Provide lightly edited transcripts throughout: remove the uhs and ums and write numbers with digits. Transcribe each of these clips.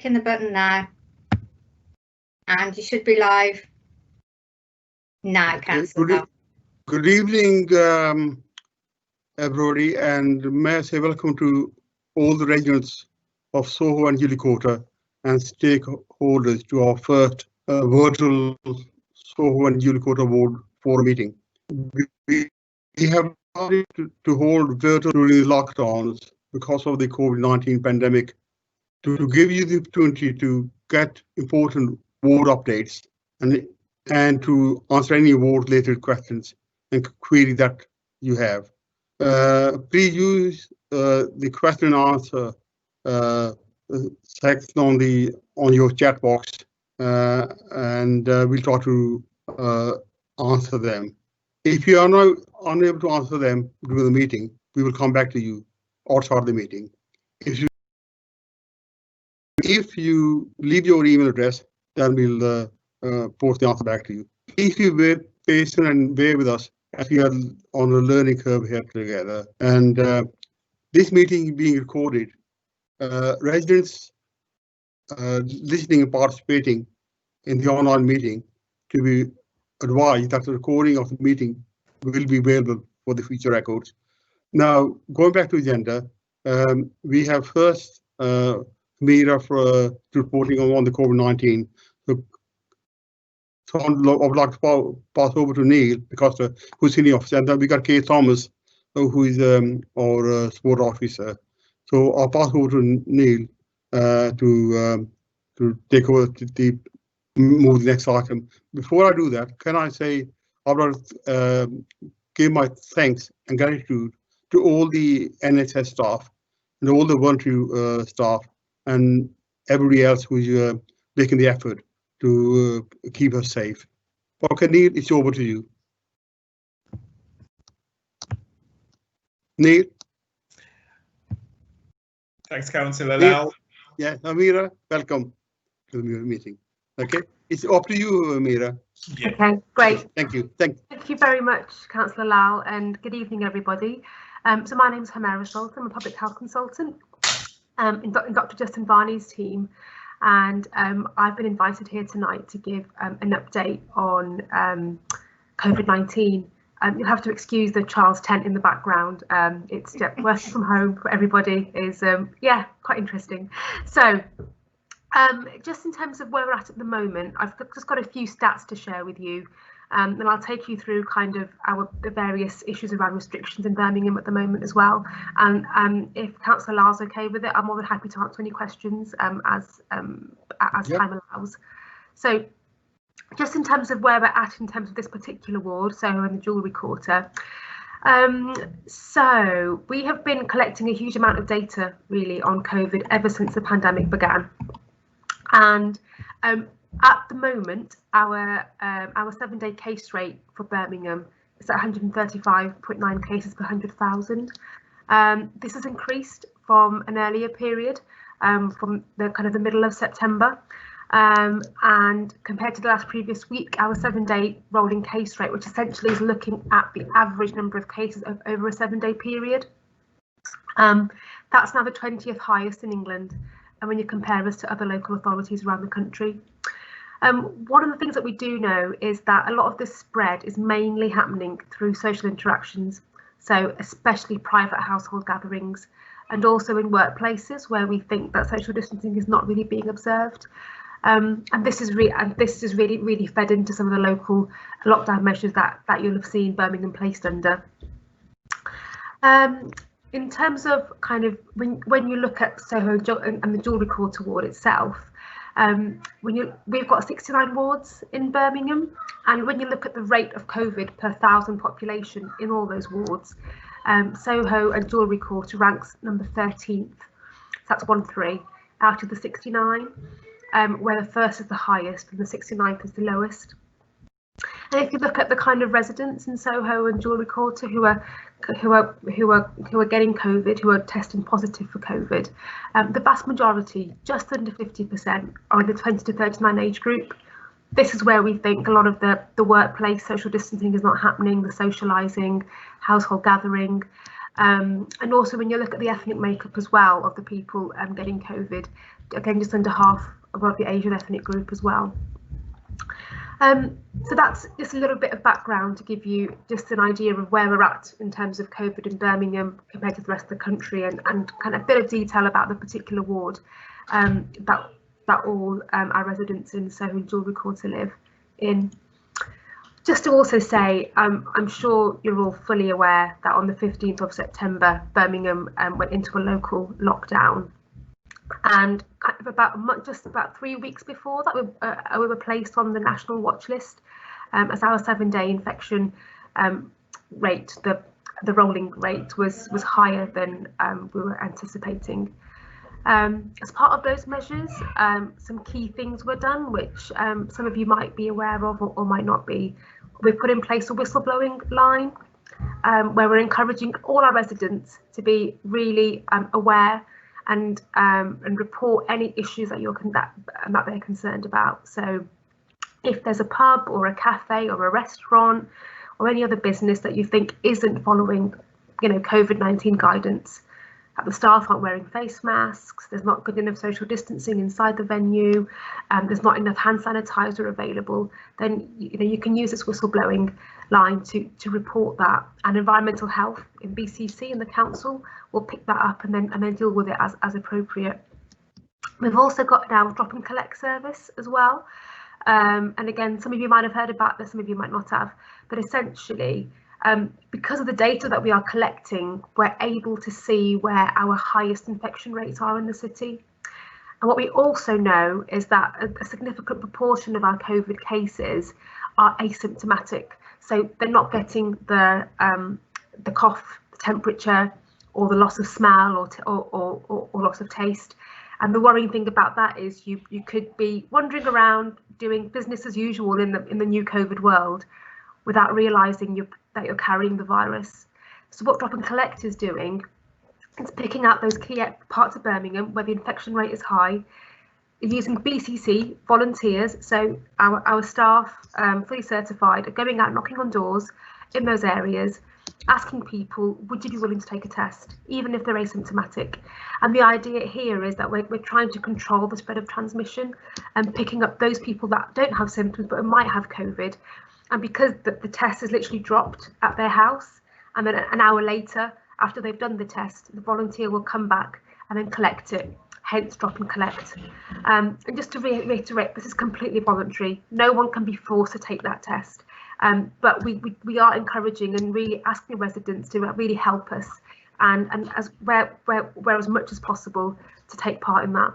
clicking the button now, and you should be live now, Councillor. Good evening, everybody, and may I say welcome to all the residents of Soho and Jewellery and stakeholders to our first virtual Soho and Jewellery Board Forum meeting. We have started to hold virtual during the lockdowns because of the COVID-19 pandemic to give you the opportunity to get important board updates and to answer any board related questions and query that you have. Please use the question and answer section on your chat box, and we'll try to answer them. If you are not unable to answer them during the meeting, we will come back to you outside the meeting. If you leave your email address, then we'll post the answer back to you. If you were patient and bear with us, as we are on a learning curve here together, and this meeting is being recorded, residents listening and participating in the online meeting to be advised that the recording of the meeting will be available for the future records. Now, going back to the agenda, we have first Mira for reporting on the COVID-19. So I would like to pass over to Neil because who's senior officer, and then we got Kate Thomas, who is our sport officer. So I'll pass over to Neil to take over to move the next item. Before I do that, can I say I would give my thanks and gratitude to all the NHS staff and all the voluntary staff and everybody else who's making the effort to keep us safe. Okay, Neil, it's over to you. Neil? Thanks, Councillor Lal. Yeah, Amira, welcome to the meeting. Okay, it's up to you, Amira. Yeah. Okay, great. Thank you. Thank you very much, Councillor Lal, and good evening, everybody. So my name is Hamera Schultz. I'm a public health consultant in Dr. Justin Varney's team. And I've been invited here tonight to give an update on COVID-19. You'll have to excuse the child's tent in the background. It's working from home for everybody is, yeah, quite interesting. So just in terms of where we're at the moment, I've just got a few stats to share with you. And I'll take you through kind of the various issues around restrictions in Birmingham at the moment as well. And if Councillor Lal's okay with it, I'm more than happy to answer any questions as time allows. So just in terms of where we're at in terms of this particular ward, Soho and the Jewellery Quarter. So we have been collecting a huge amount of data really on COVID ever since the pandemic began. And at the moment, our 7-day case rate for Birmingham is at 135.9 cases per 100,000. This has increased from an earlier period, from the middle of September, and compared to the last previous week, our 7-day rolling case rate, which essentially is looking at the average number of cases over a 7-day period, that's now the 20th highest in England, and when you compare us to other local authorities around the country. One of the things that we do know is that a lot of this spread is mainly happening through social interactions, so especially private household gatherings, and also in workplaces where we think that social distancing is not really being observed. And this is really fed into some of the local lockdown measures that you'll have seen Birmingham placed under. In terms of kind of when you look at Soho and the Jewellery Quarter ward itself, we've got 69 wards in Birmingham, and when you look at the rate of COVID per 1,000 population in all those wards, Soho and Jewellery Quarter ranks number 13th, so that's 1-3 out of the 69, where the first is the highest and the 69th is the lowest. And if you look at the kind of residents in Soho and Jewellery Quarter who are getting COVID, who are testing positive for COVID, the vast majority, just under 50%, are in the 20 to 39 age group. This is where we think a lot of the workplace social distancing is not happening, the socialising, household gathering. And also when you look at the ethnic makeup as well of the people getting COVID, again, just under half above the Asian ethnic group as well. So that's just a little bit of background to give you just an idea of where we're at in terms of COVID in Birmingham compared to the rest of the country, and kind of a bit of detail about the particular ward that all our residents in Soho and Jewellery Quarter live in. Just to also say, I'm sure you're all fully aware that on the 15th of September, Birmingham went into a local lockdown. And kind of just about 3 weeks before that, we were placed on the national watch list as our 7-day infection rate, the rolling rate was higher than we were anticipating. As part of those measures, some key things were done, which some of you might be aware of or might not be. We put in place a whistleblowing line where we're encouraging all our residents to be really aware and report any issues that that they're concerned about. So if there's a pub or a cafe or a restaurant or any other business that you think isn't following, COVID-19 guidance, that the staff aren't wearing face masks, there's not good enough social distancing inside the venue, there's not enough hand sanitizer available, then you can use this whistleblowing line to report that, and environmental health in BCC and the council will pick that up and then deal with it as appropriate. We've also got now drop and collect service as well, and again, some of you might have heard about this, some of you might not have, but essentially because of the data that we are collecting, we're able to see where our highest infection rates are in the city. And what we also know is that a significant proportion of our COVID cases are asymptomatic. So they're not getting the cough, the temperature, or the loss of smell or loss of taste. And the worrying thing about that is you could be wandering around doing business as usual in the new COVID world without realising that you're carrying the virus. So what Drop and Collect is doing is picking out those key parts of Birmingham where the infection rate is high, using BCC volunteers, so our staff, fully certified, are going out knocking on doors in those areas, asking people, would you be willing to take a test, even if they're asymptomatic? And the idea here is that we're trying to control the spread of transmission and picking up those people that don't have symptoms but might have COVID. And because the test is literally dropped at their house, and then an hour later, after they've done the test, the volunteer will come back and then collect it, hence Drop and Collect. And just to reiterate, this is completely voluntary. No one can be forced to take that test. But we are encouraging and really asking residents to really help us and as where as much as possible to take part in that.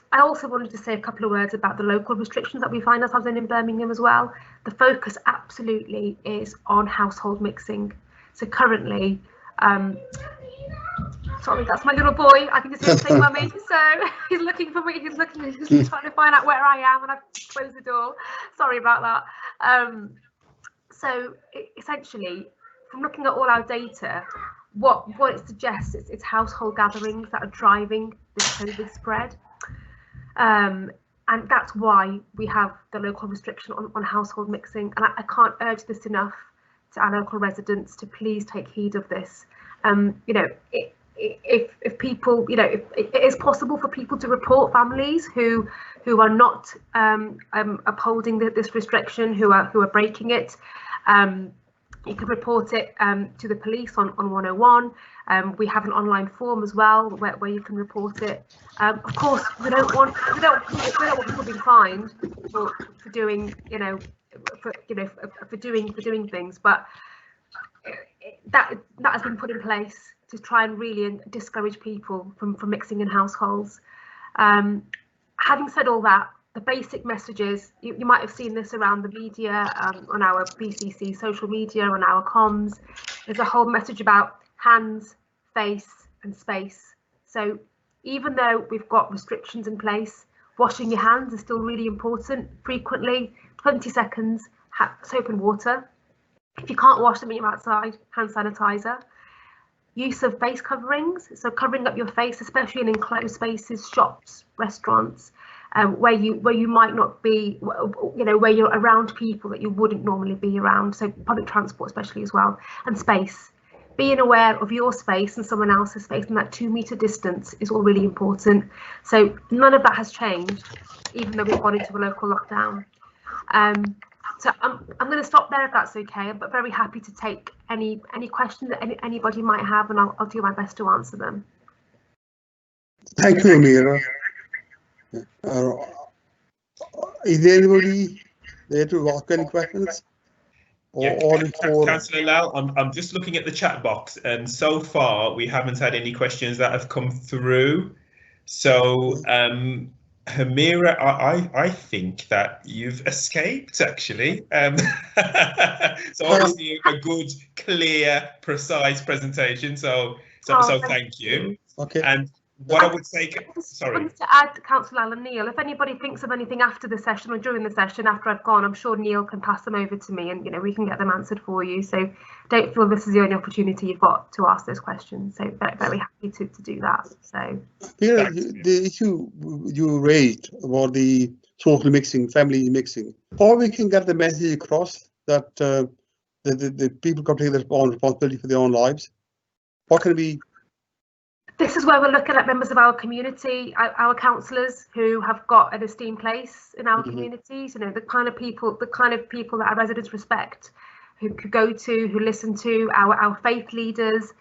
I also wanted to say a couple of words about the local restrictions that we find ourselves in Birmingham as well. The focus absolutely is on household mixing. So currently, sorry, that's my little boy. I can just hear him saying mummy. So he's looking for me. He's trying to find out where I am, and I've closed the door. Sorry about that. So essentially, from looking at all our data, what it suggests is it's household gatherings that are driving this COVID spread. And that's why we have the local restriction on household mixing. And I can't urge this enough to our local residents to please take heed of this. If people, if it is possible for people to report families who are not upholding this restriction, who are breaking it. You can report it to the police on 101. We have an online form as well where you can report it. Of course, we don't want people being fined for doing for doing things, but that has been put in place to try and really discourage people from mixing in households. Having said all that, the basic messages, you might have seen this around the media, on our BCC social media, on our comms. There's a whole message about hands, face and space. So even though we've got restrictions in place, washing your hands is still really important. Frequently, 20 seconds, soap and water. If you can't wash them when you're outside, hand sanitizer. Use of face coverings, so covering up your face, especially in enclosed spaces, shops, restaurants, where you might not be, where you're around people that you wouldn't normally be around, so public transport especially as well, and space. being aware of your space and someone else's space, and that 2 metre distance is all really important. So none of that has changed, even though we've gone into a local lockdown. So I'm going to stop there if that's okay, but very happy to take any questions that anybody might have, and I'll do my best to answer them. Thank you, Amira. Is there anybody there to ask any questions? Councillor Lal, I'm just looking at the chat box, and so far we haven't had any questions that have come through. So, Amira, I think that you've escaped, actually. So obviously a good, clear, precise presentation. So thank you. Okay. And what I would say, sorry. I wanted to add, Councillor Alan, Neil, if anybody thinks of anything after the session or during the session after I've gone, I'm sure Neil can pass them over to me, and we can get them answered for you. So don't feel this is the only opportunity you've got to ask those questions. So very happy to do that. So Peter, the issue you raised about the social mixing, family mixing, how we can get the message across that the people can take their own responsibility for their own lives? What can we? This is where we're looking at members of our community, our councillors who have got an esteemed place in our communities. The kind of people that our residents respect, who could go to, who listen to, our faith leaders.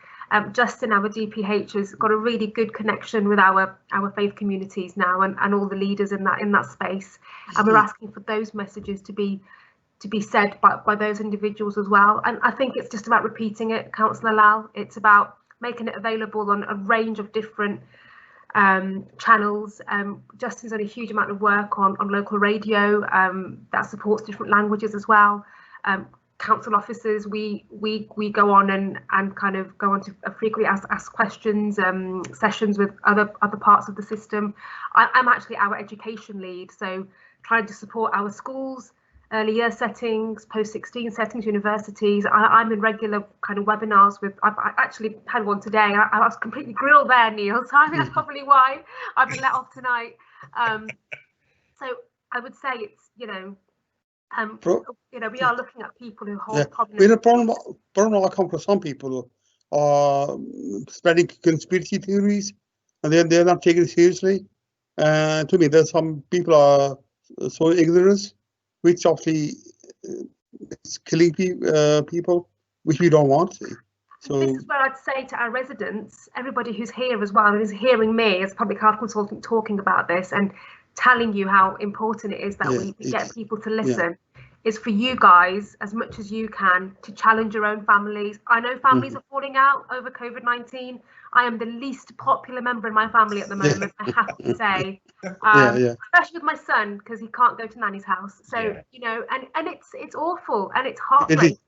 Justin, our DPH, has got a really good connection with our faith communities now, and all the leaders in that space. And we're asking for those messages to be said by those individuals as well. And I think it's just about repeating it, Councillor Lal. It's about making it available on a range of different channels. Justin's done a huge amount of work on local radio that supports different languages as well. Council officers, we go on and kind of go on to frequently ask questions, sessions with other parts of the system. I'm actually our education lead, so trying to support our schools, early year settings, post-16 settings, universities. I'm in regular kind of webinars with, I actually had one today. I was completely grilled there, Neil, so I think that's probably why I've been let off tonight. So I would say it's, we are looking at people who hold problems. The problem I come to some people are spreading conspiracy theories, and they're not taken it seriously. To me, there's some people are so ignorant, which obviously is killing people, which we don't want to see. So this is where I'd say to our residents, everybody who's here as well, and is hearing me as public health consultant talking about this and telling you how important it is that we get people to listen, is for you guys, as much as you can, to challenge your own families. I know families are falling out over COVID-19. I am the least popular member in my family at the moment, I have to say, especially with my son, because he can't go to nanny's house. So, and it's awful, and it's heartbreaking.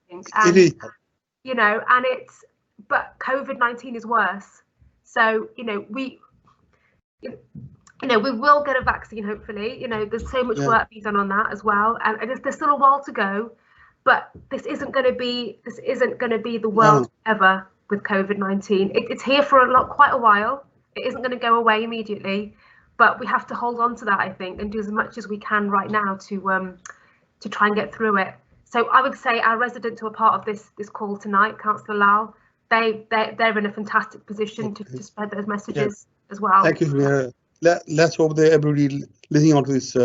But COVID-19 is worse. So, we will get a vaccine, hopefully. There's so much work being done on that as well, and there's still a while to go. But this isn't going to be the world ever with COVID-19. It's here for quite a while. It isn't going to go away immediately, but we have to hold on to that, I think, and do as much as we can right now to try and get through it. So I would say our residents who are part of this call tonight, Councillor Lal, they're in a fantastic position to spread those messages as well. Thank you. Let's hope that everybody listening onto this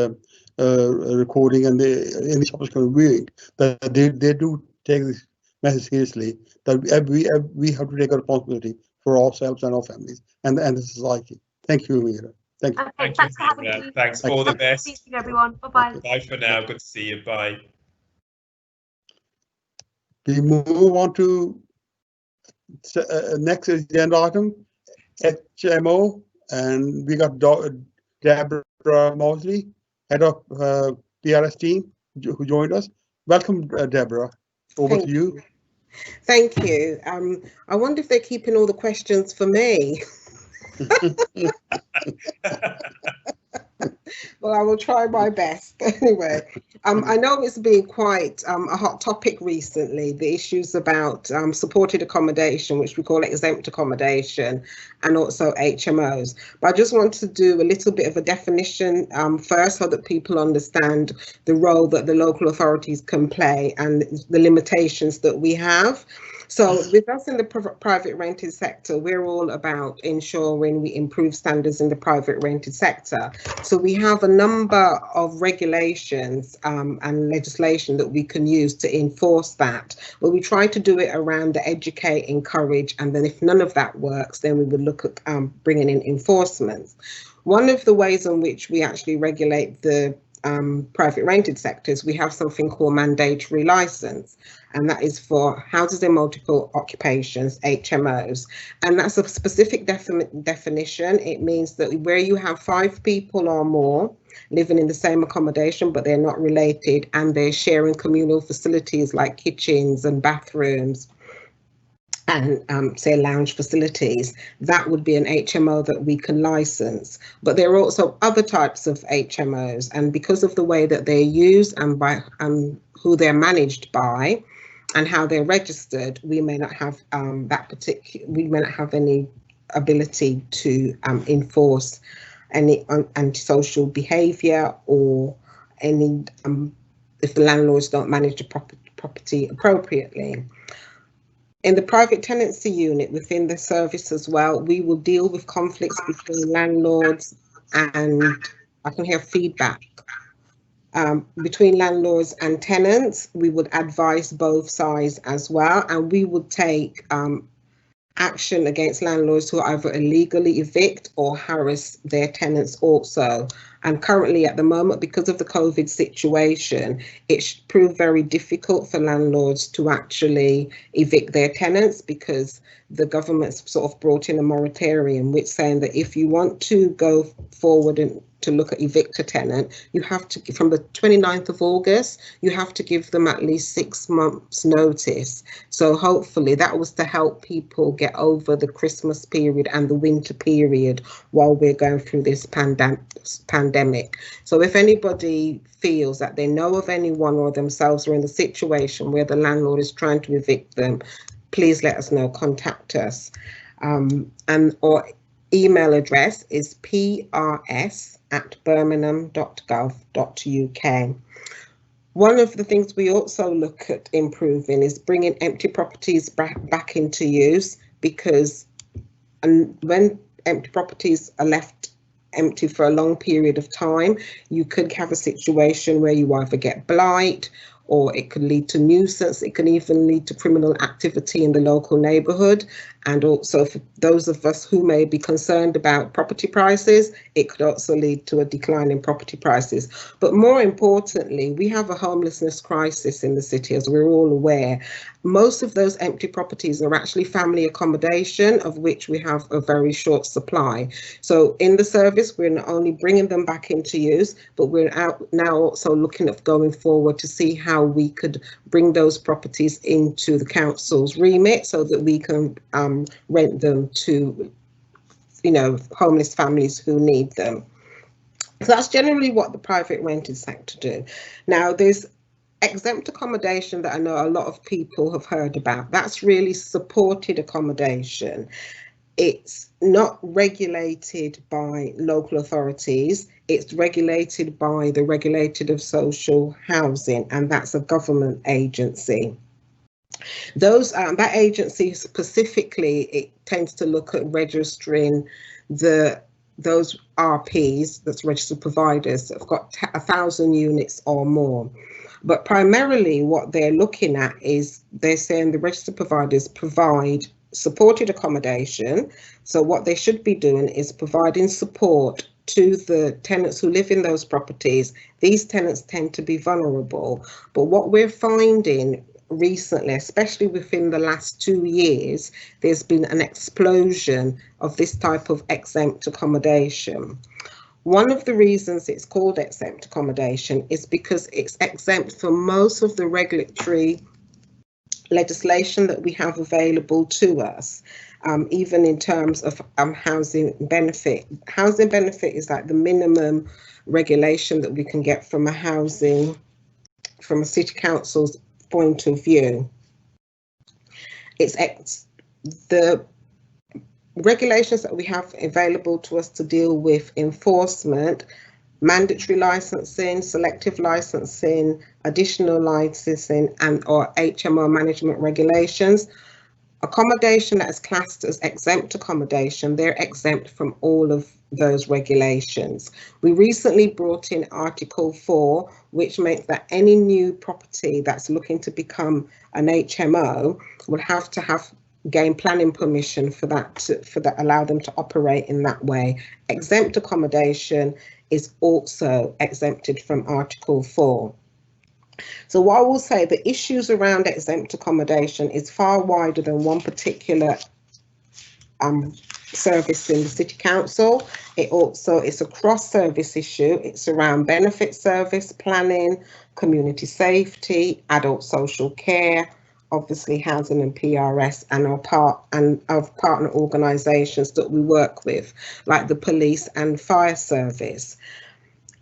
recording and any subsequent viewing, that they do take this message seriously, that we have to take a responsibility for ourselves and our families and the society. Thank you, Amira. Thank you. Okay, thanks for having me. Thanks. All the best. See you, everyone. Bye-bye. Bye for now. Good to see you. Bye. We move on to next agenda item, HMO, and we got Deborah Mosley, head of PRS team, who joined us. Welcome, Deborah. Over to you. Thank you. I wonder if they're keeping all the questions for me. Well, I will try my best. Anyway, I know it's been quite a hot topic recently, the issues about supported accommodation, which we call exempt accommodation, and also HMOs. But I just want to do a little bit of a definition first, so that people understand the role that the local authorities can play and the limitations that we have. So with us in the private rented sector, we're all about ensuring we improve standards in the private rented sector. So we have a number of regulations and legislation that we can use to enforce that. But we try to do it around the educate, encourage, and then if none of that works, then we would look at bringing in enforcement. One of the ways in which we actually regulate the private rented sectors, we have something called mandatory license, and that is for houses in multiple occupations, HMOs, and that's a specific definition. It means that where you have 5 people or more living in the same accommodation but they're not related and they're sharing communal facilities like kitchens and bathrooms and say lounge facilities, that would be an HMO that we can license. But there are also other types of HMOs, and because of the way that they're used and by who they're managed by and how they're registered, we may not have we may not have any ability to enforce any antisocial behaviour or any if the landlords don't manage the property appropriately. In the private tenancy unit within the service as well, we will deal with conflicts between landlords and I can hear feedback. Between landlords and tenants, we would advise both sides as well, and we would take action against landlords who either illegally evict or harass their tenants also. And currently at the moment, because of the COVID situation, it's proved very difficult for landlords to actually evict their tenants because the government's sort of brought in a moratorium which saying that if you want to go forward and to look at evict a tenant, you have to, from the 29th of August, you have to give them at least 6 months notice. So hopefully that was to help people get over the Christmas period and the winter period while we're going through this pandemic. So if anybody feels that they know of anyone or themselves are in the situation where the landlord is trying to evict them, please let us know, contact us. And our email address is prs@birmingham.gov.uk. One of the things we also look at improving is bringing empty properties back into use, because when empty properties are left empty for a long period of time, you could have a situation where you either get blight, or it could lead to nuisance. It can even lead to criminal activity in the local neighbourhood. And also for those of us who may be concerned about property prices, it could also lead to a decline in property prices. But more importantly, we have a homelessness crisis in the city, as we're all aware. Most of those empty properties are actually family accommodation, of which we have a very short supply. So in the service, we're not only bringing them back into use, but we're now also looking at going forward to see how we could bring those properties into the council's remit so that we can rent them to, homeless families who need them. So that's generally what the private rented sector do. Now, there's exempt accommodation that I know a lot of people have heard about. That's really supported accommodation. It's not regulated by local authorities. It's regulated by the Regulator of Social Housing, and that's a government agency. That agency specifically, it tends to look at registering those RPs, that's registered providers, that have got 1,000 units or more. But primarily what they're looking at is they're saying the registered providers provide supported accommodation. So what they should be doing is providing support to the tenants who live in those properties. These tenants tend to be vulnerable, but what we're finding recently, especially within the last 2 years, there's been an explosion of this type of exempt accommodation. One of the reasons it's called exempt accommodation is because it's exempt from most of the regulatory legislation that we have available to us, even in terms of housing benefit. Housing benefit is like the minimum regulation that we can get from a city council's point of view. It's the regulations that we have available to us to deal with enforcement, mandatory licensing, selective licensing, additional licensing, and or HMO management regulations. accommodation that is classed as exempt accommodation, they're exempt from all of those regulations. We recently brought in Article 4, which makes that any new property that's looking to become an HMO would have to gain planning permission for that allow them to operate in that way. Exempt accommodation is also exempted from Article 4. So what I will say, the issues around exempt accommodation is far wider than one particular service in the City Council. It's a cross-service issue. It's around benefit service, planning, community safety, adult social care, obviously housing and PRS, and our partner organisations that we work with, like the police and fire service.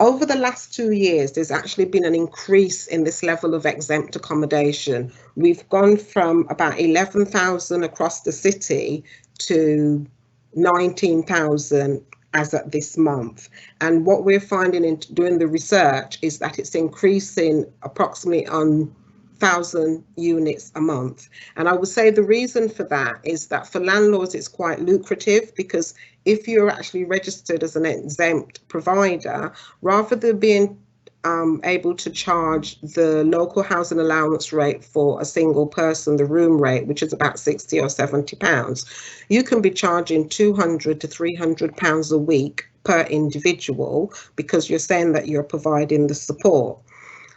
Over the last 2 years, there's actually been an increase in this level of exempt accommodation. We've gone from about 11,000 across the city to 19,000 as at this month. And what we're finding in doing the research is that it's increasing approximately on 1,000 units a month. And I would say the reason for that is that for landlords, it's quite lucrative, because if you're actually registered as an exempt provider, rather than being able to charge the local housing allowance rate for a single person, the room rate, which is about £60 or £70, you can be charging £200 to £300 a week per individual, because you're saying that you're providing the support.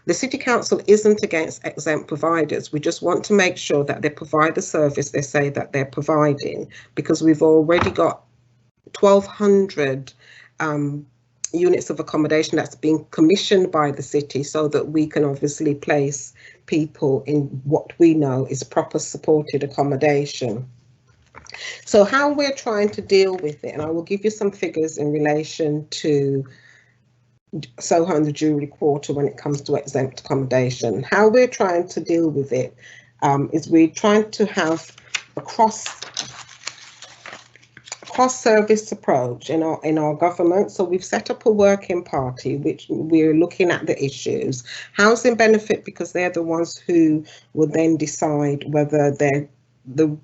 The City Council isn't against exempt providers. We just want to make sure that they provide the service they say that they're providing, because we've already got 1,200 units of accommodation that's been commissioned by the city, so that we can obviously place people in what we know is proper supported accommodation. So how we're trying to deal with it, and I will give you some figures in relation to Soho and the Jewellery Quarter when it comes to exempt accommodation. How we're trying to deal with it is we're trying to have a cross-service approach in our government. So we've set up a working party which we're looking at the issues. Housing benefit, because they're the ones who will then decide whether the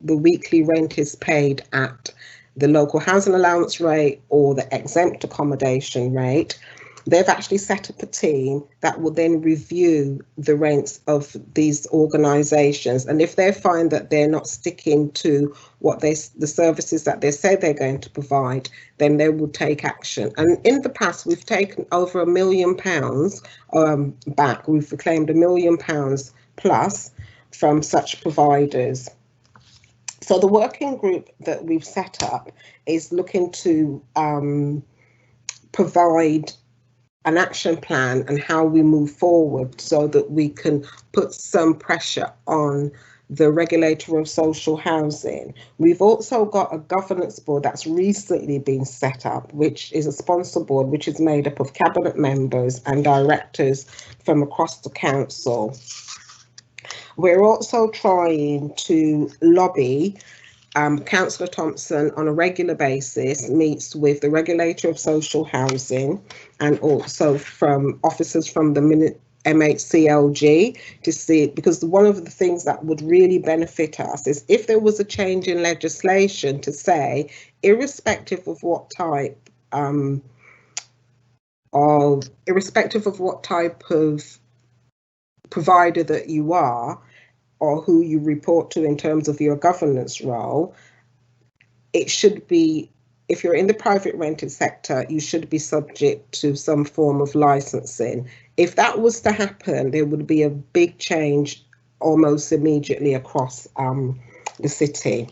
weekly rent is paid at the local housing allowance rate or the exempt accommodation rate. They've actually set up a team that will then review the rents of these organisations, and if they find that they're not sticking to what the services that they say they're going to provide, then they will take action. And in the past, we've taken over £1 million back. We've reclaimed £1 million plus from such providers. So the working group that we've set up is looking to provide an action plan and how we move forward, so that we can put some pressure on the regulator of social housing. We've also got a governance board that's recently been set up, which is a sponsor board, which is made up of cabinet members and directors from across the council. We're also trying to lobby. Councillor Thompson on a regular basis meets with the regulator of social housing and also from officers from the MHCLG to see, because one of the things that would really benefit us is if there was a change in legislation to say, irrespective of what type of provider that you are, or who you report to in terms of your governance role, it should be, if you're in the private rented sector, you should be subject to some form of licensing. If that was to happen, there would be a big change almost immediately across the city.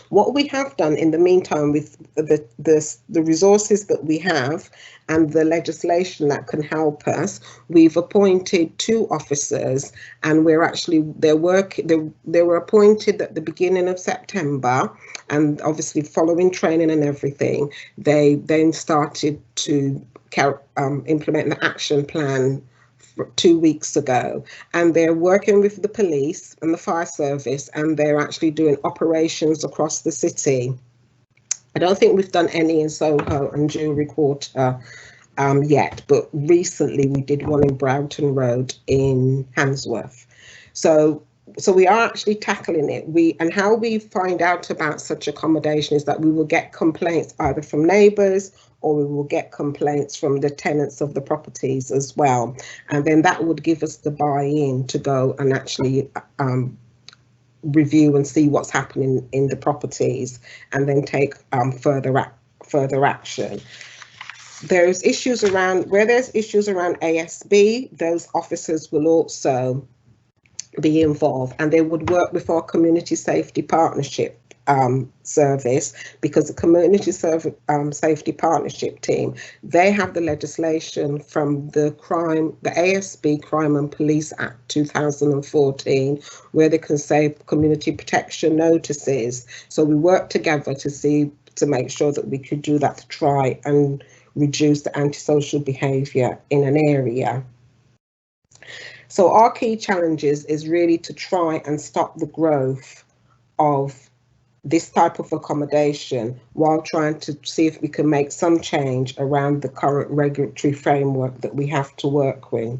What we have done in the meantime with the resources that we have and the legislation that can help us, we've appointed 2 officers, and they were appointed at the beginning of September, and obviously following training and everything, they then started to implement the action plan 2 weeks ago, and they're working with the police and the fire service, and they're actually doing operations across the city. I don't think we've done any in Soho and Jewellery Quarter yet, but recently we did one in Broughton Road in Handsworth. So So we are actually tackling it. And how we find out about such accommodation is that we will get complaints either from neighbours, or we will get complaints from the tenants of the properties as well. And then that would give us the buy-in to go and actually review and see what's happening in the properties, and then take further action. There's issues around, where there's issues around ASB, those officers will also be involved, and they would work with our community safety partnership service, because the community safety partnership team, they have the legislation from the ASB Crime and Police Act 2014, where they can say community protection notices. So we work together to make sure that we could do that, to try and reduce the antisocial behaviour in an area. So our key challenges is really to try and stop the growth of this type of accommodation, while trying to see if we can make some change around the current regulatory framework that we have to work with.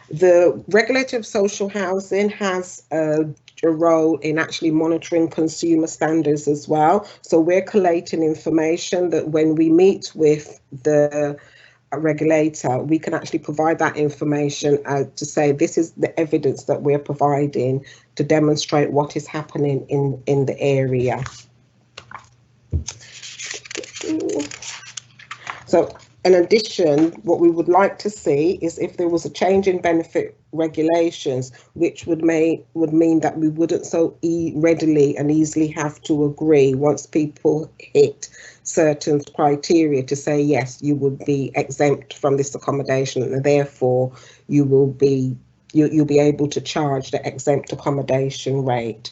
The regulator of social housing has a role in actually monitoring consumer standards as well. So we're collating information that when we meet with the regulator, we can actually provide that information to say this is the evidence that we're providing to demonstrate what is happening in the area. So in addition, what we would like to see is if there was a change in benefit regulations, which would mean that we wouldn't so readily and easily have to agree once people hit certain criteria to say, yes, you would be exempt from this accommodation, and therefore you'll be able to charge the exempt accommodation rate.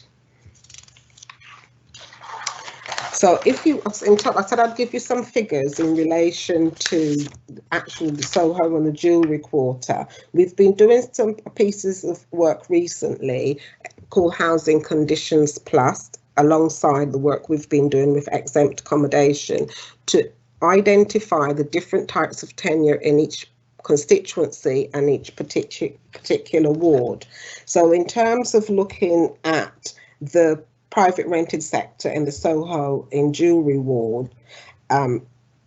So if you, I said I'd give you some figures in relation to actually the Soho and the Jewellery quarter. We've been doing some pieces of work recently called Housing Conditions Plus, alongside the work we've been doing with exempt accommodation, to identify the different types of tenure in each constituency and each particular ward. So in terms of looking at the private rented sector in the Soho in Jewellery ward,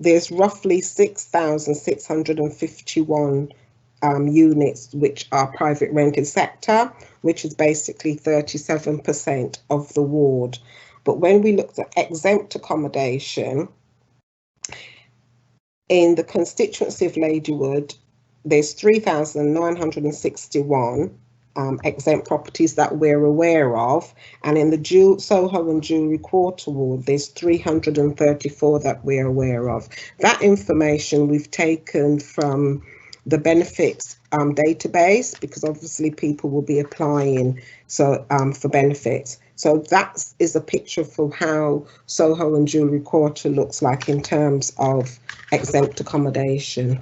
there's roughly 6,651 units which are private rented sector, which is basically 37% of the ward. But when we looked at exempt accommodation, in the constituency of Ladywood, there's 3,961 exempt properties that we're aware of, and in the Soho and Jewellery quarter ward, there's 334 that we're aware of. That information we've taken from the benefits database, because obviously people will be applying for benefits. So that is a picture for how Soho and Jewellery quarter looks like in terms of exempt accommodation.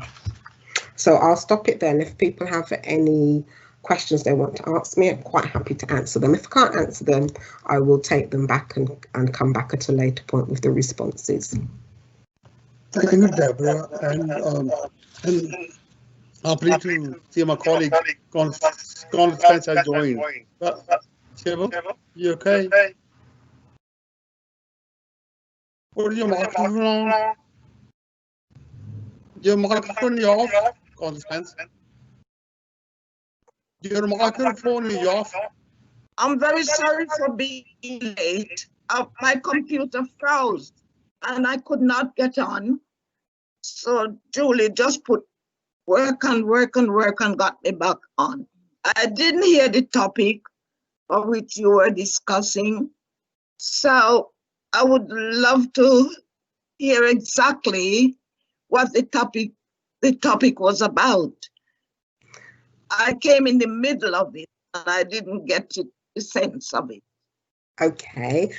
So I'll stop it then. If people have any questions they want to ask me, I'm quite happy to answer them. If I can't answer them, I will take them back and come back at a later point with the responses. Thank you, Deborah. And I'm pleased to see my colleague Constance has joined. Shiva, you okay? What are your microphone on? Your microphone is off, Constance. Your microphone is off. I'm very sorry for being late. My computer froze and I could not get on. So Julie just put work and got me back on. I didn't hear the topic of which you were discussing. So I would love to hear exactly what the topic was about. I came in the middle of it and I didn't get the sense of it. Okay.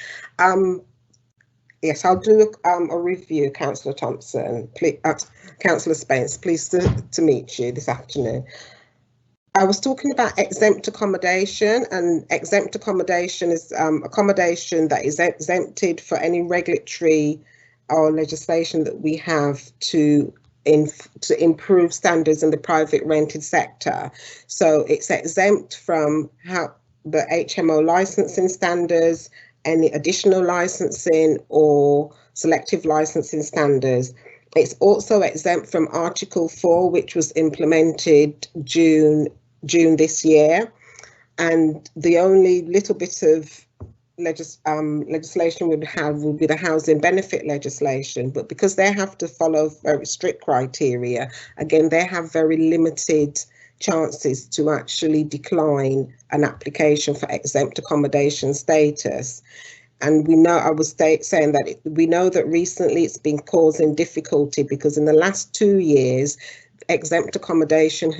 Yes, I'll do a review, Councillor Thompson. Please, Councillor Spence, pleased to meet you this afternoon. I was talking about exempt accommodation, and exempt accommodation is accommodation that is exempted for any regulatory or legislation that we have to to improve standards in the private rented sector. So it's exempt from the HMO licensing standards, any additional licensing or selective licensing standards. It's also exempt from Article 4, which was implemented June this year. And the only little bit of legislation would be the housing benefit legislation, but because they have to follow very strict criteria, again, they have very limited chances to actually decline an application for exempt accommodation status. And we know, I was saying that we know that recently it's been causing difficulty because in the last 2 years, exempt accommodation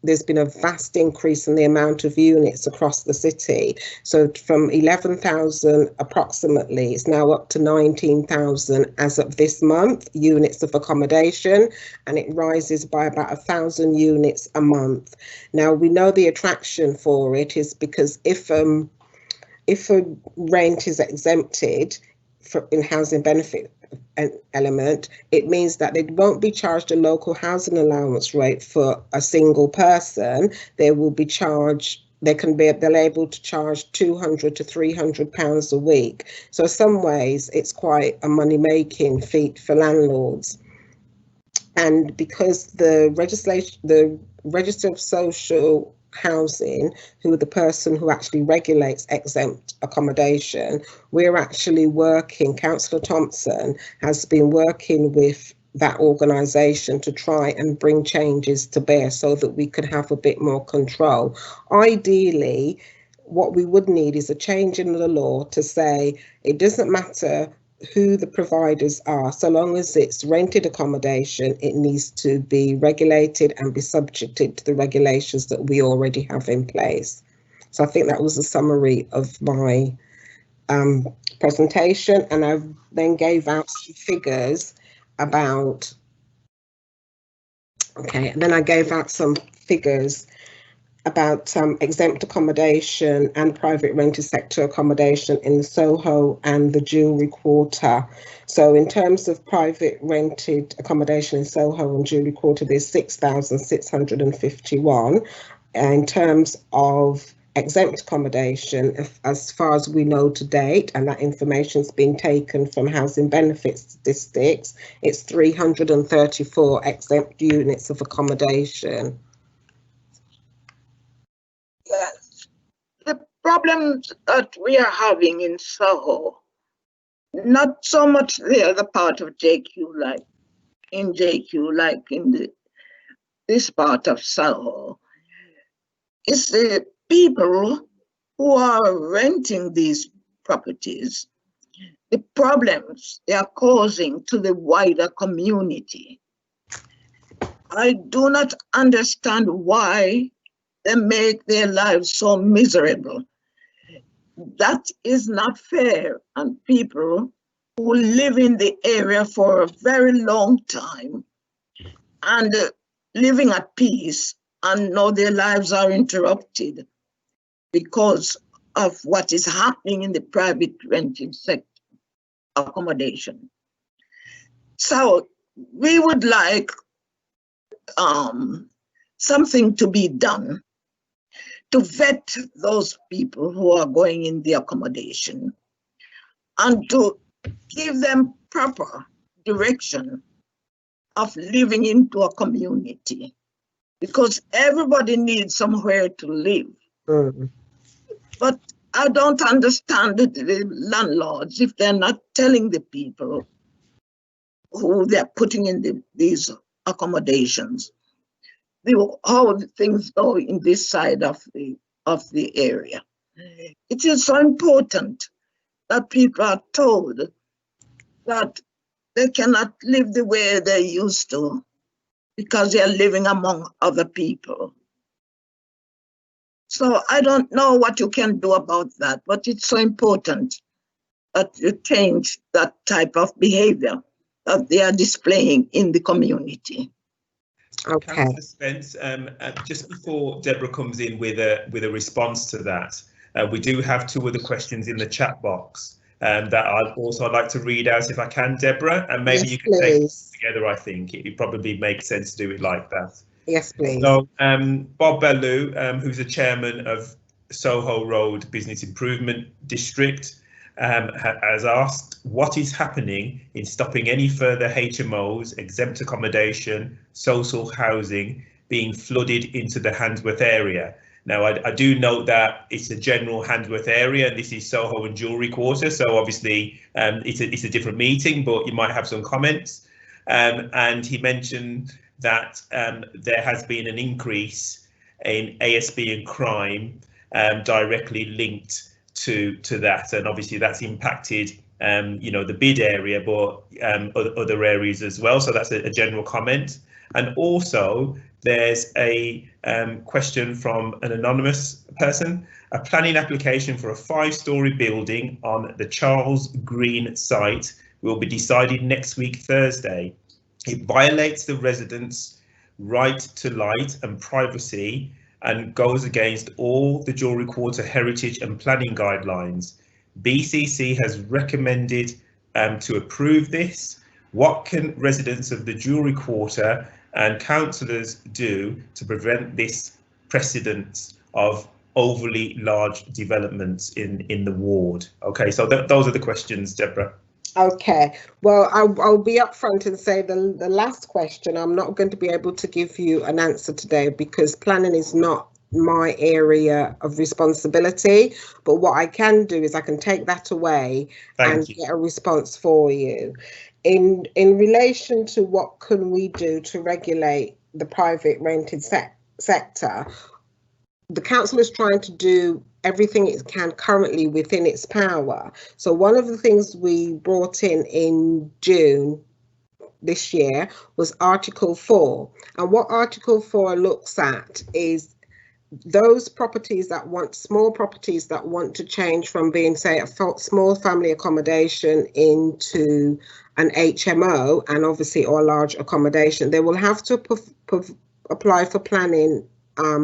there's been a vast increase in the amount of units across the city. So from 11,000 approximately, it's now up to 19,000 as of this month, units of accommodation, and it rises by about 1,000 units a month. Now, we know the attraction for it is because if a rent is exempted in housing benefit element, it means that they won't be charged a local housing allowance rate for a single person. They will be charged, they're able to charge £200 to £300 a week. So in some ways it's quite a money-making feat for landlords. And because the Register of Social Housing, who are the person who actually regulates exempt accommodation, we're actually working, Councillor Thompson has been working with that organisation to try and bring changes to bear so that we could have a bit more control. Ideally, what we would need is a change in the law to say it doesn't matter who the providers are, so long as it's rented accommodation, it needs to be regulated and be subjected to the regulations that we already have in place. So I think that was a summary of my presentation, and I then gave out some figures about, about exempt accommodation and private rented sector accommodation in the Soho and the Jewellery quarter. So in terms of private rented accommodation in Soho and Jewellery quarter, there's 6,651. In terms of exempt accommodation, as far as we know to date, and that information's been taken from housing benefit statistics, it's 334 exempt units of accommodation. Yes, the problems that we are having in Soho, not so much the other part of JQ, like in this part of Soho, is the people who are renting these properties, the problems they are causing to the wider community. I do not understand why they make their lives so miserable. That is not fair on people who live in the area for a very long time and living at peace and know their lives are interrupted because of what is happening in the private rented sector accommodation. So we would like something to be done to vet those people who are going in the accommodation and to give them proper direction of living into a community, because everybody needs somewhere to live. But I don't understand the landlords if they're not telling the people who they're putting in these accommodations how things go in this side of the area. It is so important that people are told that they cannot live the way they used to because they are living among other people. So I don't know what you can do about that, but it's so important that you change that type of behavior that they are displaying in the community. Okay. Councillor Spence, just before Deborah comes in with a response to that, we do have two other questions in the chat box. that I'd like to read out if I can, Deborah, and maybe Yes, you can take it please. together. I think it probably makes sense to do it like that. Yes, please. So Bob Bellew, who's the chairman of Soho Road Business Improvement District, has asked what is happening in stopping any further HMOs, exempt accommodation, social housing being flooded into the Handsworth area. Now, I do note that it's a general Handsworth area, and this is Soho and Jewellery Quarter, so obviously it's a different meeting, but you might have some comments. And he mentioned that there has been an increase in ASB and crime directly linked to that, and obviously that's impacted the bid area, but other areas as well. So that's a general comment. And also there's a question from an anonymous person. A planning application for a 5-storey building on the Charles Green site will be decided next week, Thursday. It violates the residents' right to light and privacy and goes against all the Jewellery Quarter heritage and planning guidelines. BCC has recommended to approve this. What can residents of the Jewellery Quarter and councillors do to prevent this precedent of overly large developments in the ward? Okay, so those are the questions, Deborah. Okay, well, I'll be upfront and say the last question, I'm not going to be able to give you an answer today because planning is not my area of responsibility. But what I can do is I can take that away and get a response for you. In relation to what can we do to regulate the private rented sector, the council is trying to do everything it can currently within its power. So one of the things we brought in June this year was Article 4. And what Article 4 looks at is those properties that small properties that want to change from being, say, a small family accommodation into an HMO and obviously or large accommodation, they will have to apply for planning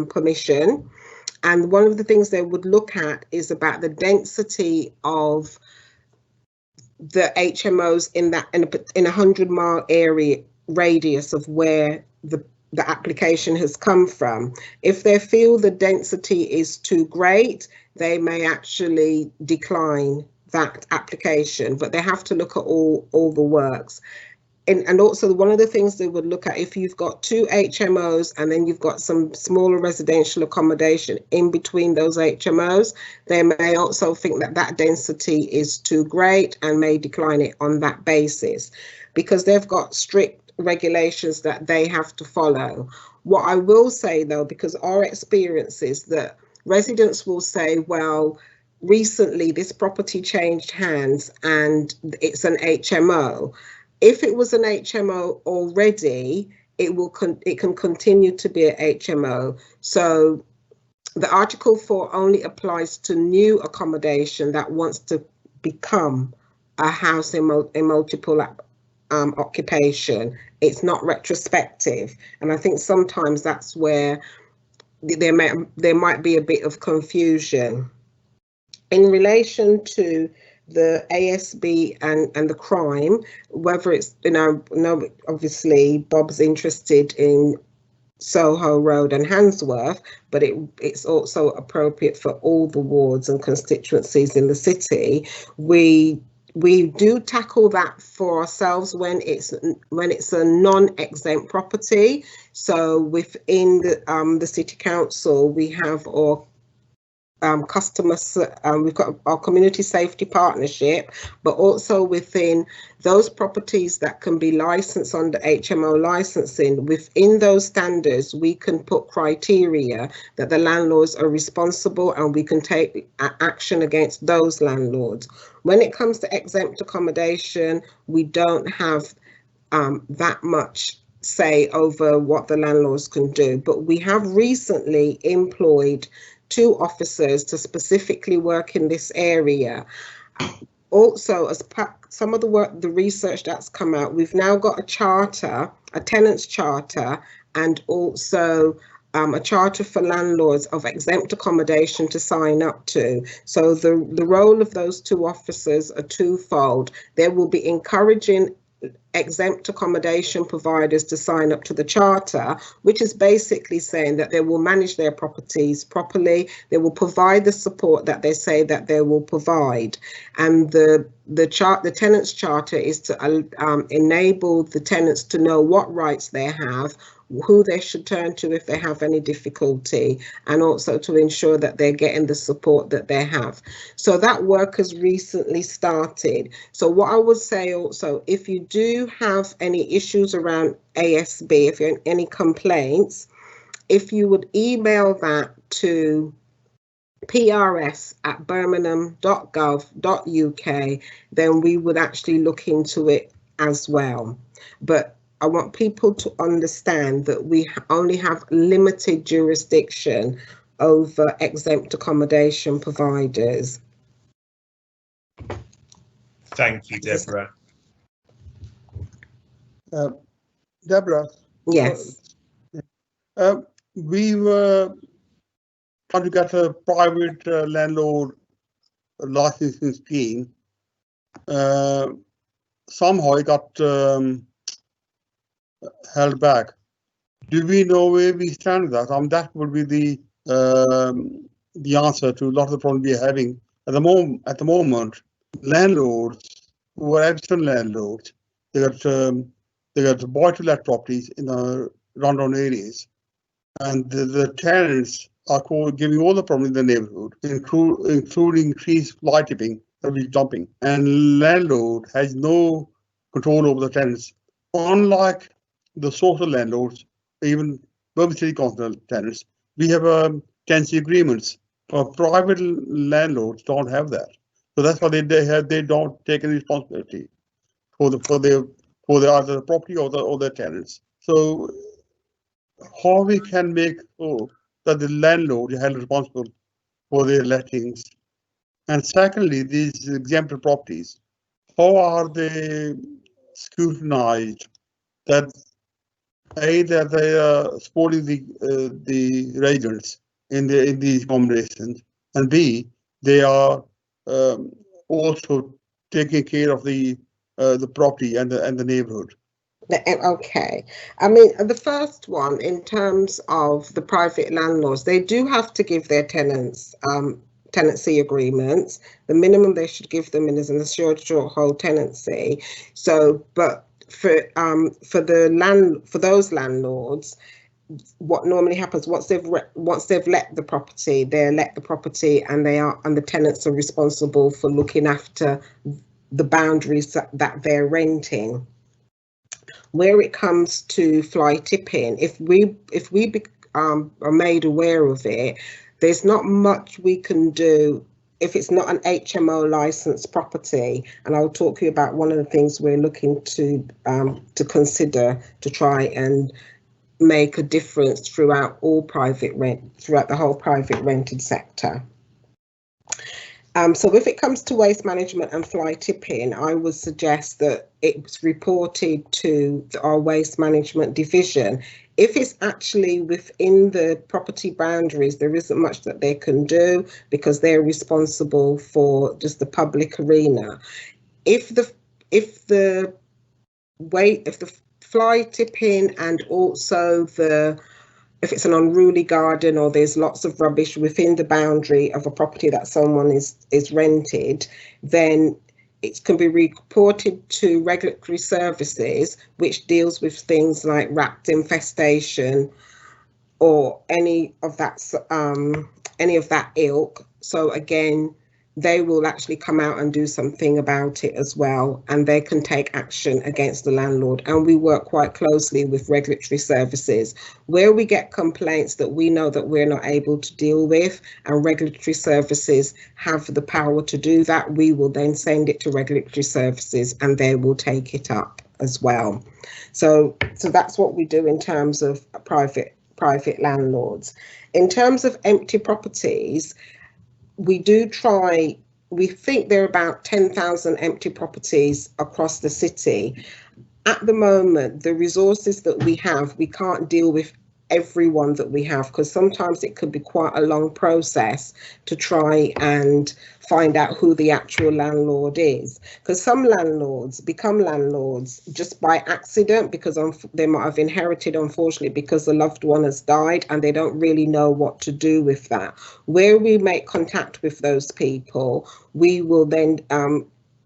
permission. And one of the things they would look at is about the density of the HMOs in a 100-mile area radius of where the application has come from. If they feel the density is too great, they may actually decline that application, but they have to look at all the works. And also one of the things they would look at, if you've got 2 HMOs and then you've got some smaller residential accommodation in between those HMOs, they may also think that that density is too great and may decline it on that basis, because they've got strict regulations that they have to follow. What I will say though, because our experience is that residents will say, well, recently this property changed hands and it's an HMO. If it was an HMO already, it can continue to be a HMO. So the Article 4 only applies to new accommodation that wants to become a house in multiple occupation. It's not retrospective, and I think sometimes that's where there might be a bit of confusion in relation to the ASB and the crime, whether it's, obviously Bob's interested in Soho Road and Handsworth, but it's also appropriate for all the wards and constituencies in the city. We do tackle that for ourselves when it's a non-exempt property. So within the city council, we have our we've got our community safety partnership, but also within those properties that can be licensed under HMO licensing, within those standards, we can put criteria that the landlords are responsible and we can take action against those landlords. When it comes to exempt accommodation, we don't have that much say over what the landlords can do, but we have recently employed 2 officers to specifically work in this area. Also, as some of the research that's come out, we've now got a charter, a tenants charter, and also a charter for landlords of exempt accommodation to sign up to. So the role of those two officers are twofold. They will be encouraging exempt accommodation providers to sign up to the charter, which is basically saying that they will manage their properties properly, they will provide the support that they say that they will provide, and the tenants charter is to enable the tenants to know what rights they have, who they should turn to if they have any difficulty, and also to ensure that they're getting the support that they have. So that work has recently started. So what I would say also, if you do have any issues around ASB, if you have any complaints, if you would email that to prs@birmingham.gov.uk, then we would actually look into it as well. But I want people to understand that we only have limited jurisdiction over exempt accommodation providers. Thank you, Deborah. Deborah. Yes. We were trying to get a private landlord licensing scheme. Somehow it got held back. Do we know where we stand with that? That would be the answer to a lot of the problems we're having at the moment. Landlords who are absent landlords, they got buy-to-let properties in the rundown areas, and the tenants are giving all the problems in the neighbourhood, including increased fly tipping, every dumping, and landlord has no control over the tenants. Unlike the social landlords, even Birmingham City Council tenants, we have tenancy agreements. But private landlords don't have that, so that's why they don't take any responsibility for their either property or their tenants. So how we can make sure that the landlord is held responsible for their lettings, and secondly, these exempt properties, how are they scrutinized that A, that they are supporting the residents in these accommodations, and B, they are also taking care of the property and the neighborhood. Okay, I mean, the first one, in terms of the private landlords, they do have to give their tenants tenancy agreements. The minimum they should give them is an assured short-hold tenancy. So, but for those landlords, what normally happens once they've let the property, and the tenants are responsible for looking after the boundaries that they're renting. Where it comes to fly tipping, if we are made aware of it, there's not much we can do if it's not an HMO licensed property. And I'll talk to you about one of the things we're looking to consider to try and make a difference throughout the whole private rented sector. So if it comes to waste management and fly tipping, I would suggest that it's reported to our waste management division. If it's actually within the property boundaries, there isn't much that they can do because they're responsible for just the public arena. If the fly tipping and also if it's an unruly garden or there's lots of rubbish within the boundary of a property that someone is rented, then it can be reported to regulatory services, which deals with things like rat infestation or any of that ilk. So again, they will actually come out and do something about it as well, and they can take action against the landlord. And we work quite closely with regulatory services. Where we get complaints that we know that we're not able to deal with and regulatory services have the power to do that, we will then send it to regulatory services and they will take it up as well. So that's what we do in terms of private landlords. In terms of empty properties, we think there are about 10,000 empty properties across the city. At the moment, the resources that we have, we can't deal with everyone that we have, because sometimes it could be quite a long process to try and find out who the actual landlord is, because some landlords become landlords just by accident, because they might have inherited, unfortunately, because the loved one has died and they don't really know what to do with that. Where we make contact with those people, we will then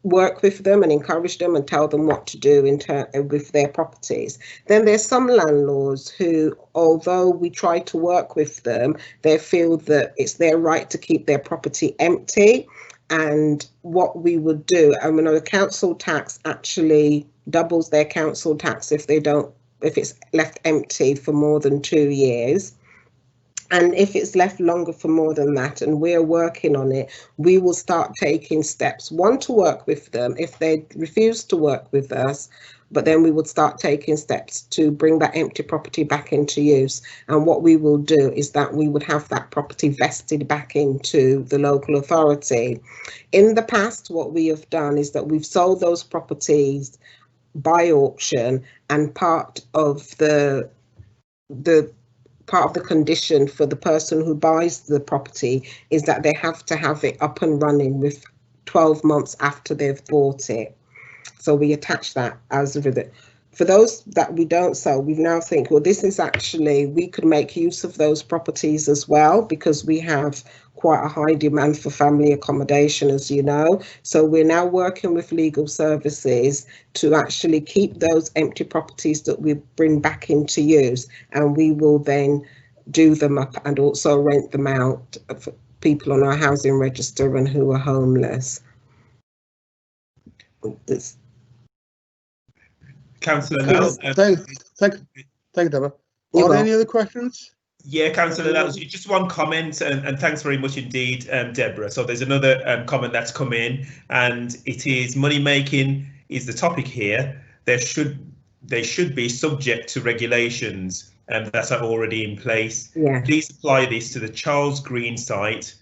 work with them and encourage them and tell them what to do with their properties. Then there's some landlords who, although we try to work with them, they feel that it's their right to keep their property empty. And what we would do, the council tax actually doubles their council tax if it's left empty for more than 2 years. And if it's left longer for more than that, and we're working on it, we will start taking steps. One, to work with them if they refuse to work with us, but then we would start taking steps to bring that empty property back into use. And what we will do is that we would have that property vested back into the local authority. In the past, what we have done is that we've sold those properties by auction, and part of the condition for the person who buys the property is that they have to have it up and running with 12 months after they've bought it. So we attach that as with it. For those that we don't sell, we now think, well, this is actually, we could make use of those properties as well, because we have quite a high demand for family accommodation, as you know. So we're now working with legal services to actually keep those empty properties that we bring back into use, and we will then do them up and also rent them out for people on our housing register and who are homeless. Councillor Lell. Thank you, Deborah. Are there any other questions? Yeah, Councillor Lell, just one comment, and thanks very much indeed, Deborah. So there's another comment that's come in, and it is money making is the topic here. They should be subject to regulations that are already in place. Yeah. Please apply this to the Charles Green site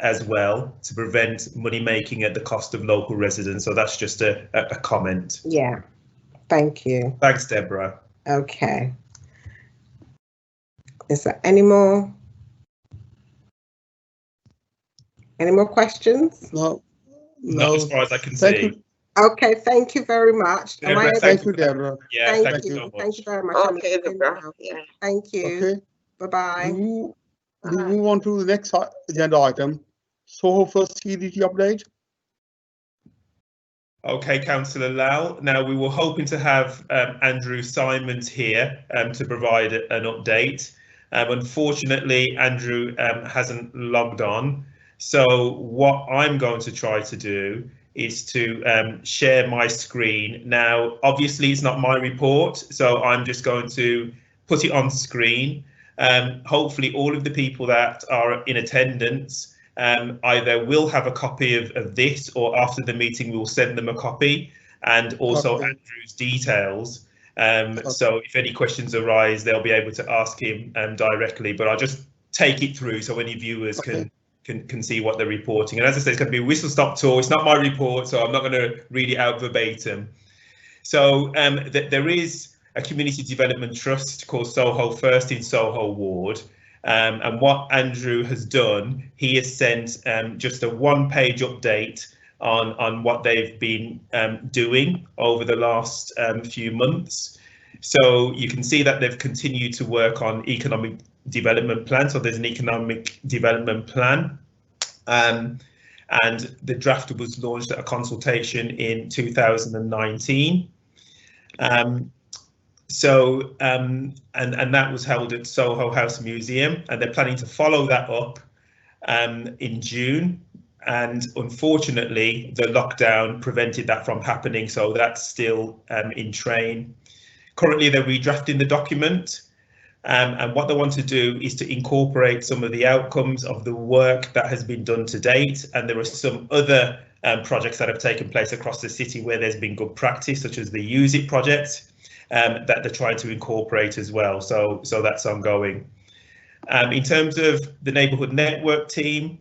as well to prevent money making at the cost of local residents. So that's just a comment. Yeah. Thank you. Thanks, Deborah. Okay. Is there any more questions? No. Not as far as I can see. You. Okay, thank you very much. Deborah, thank you, Deborah. Yeah, thank you. So much. Thank you very much. Okay, Deborah. Yeah. Thank you. Okay. Bye-bye. We move on to the next agenda item. Soho first CDT update. Okay, Councillor Lal. Now we were hoping to have Andrew Simons here to provide an update. Unfortunately, Andrew hasn't logged on. So what I'm going to try to do is to share my screen. Now, obviously, it's not my report, so I'm just going to put it on screen. Hopefully, all of the people that are in attendance either will have a copy of this, or after the meeting we will send them a copy, and also Andrew's details. So if any questions arise, they'll be able to ask him directly, but I'll just take it through so any viewers can see what they're reporting. And as I said, it's going to be a whistle-stop tour. It's not my report, so I'm not going to read it out verbatim. So there is a community development trust called Soho First in Soho Ward. And what Andrew has done, he has sent just a one-page update on what they've been doing over the last few months. So you can see that they've continued to work on economic development plan. So there's an economic development plan, and the draft was launched at a consultation in 2019. And that was held at Soho House Museum, and they're planning to follow that up in June. And unfortunately, the lockdown prevented that from happening, so that's still in train. Currently, they're redrafting the document, and what they want to do is to incorporate some of the outcomes of the work that has been done to date. And there are some other projects that have taken place across the city where there's been good practice, such as the Use It project, that they're trying to incorporate as well. So that's ongoing. In terms of the Neighbourhood Network team,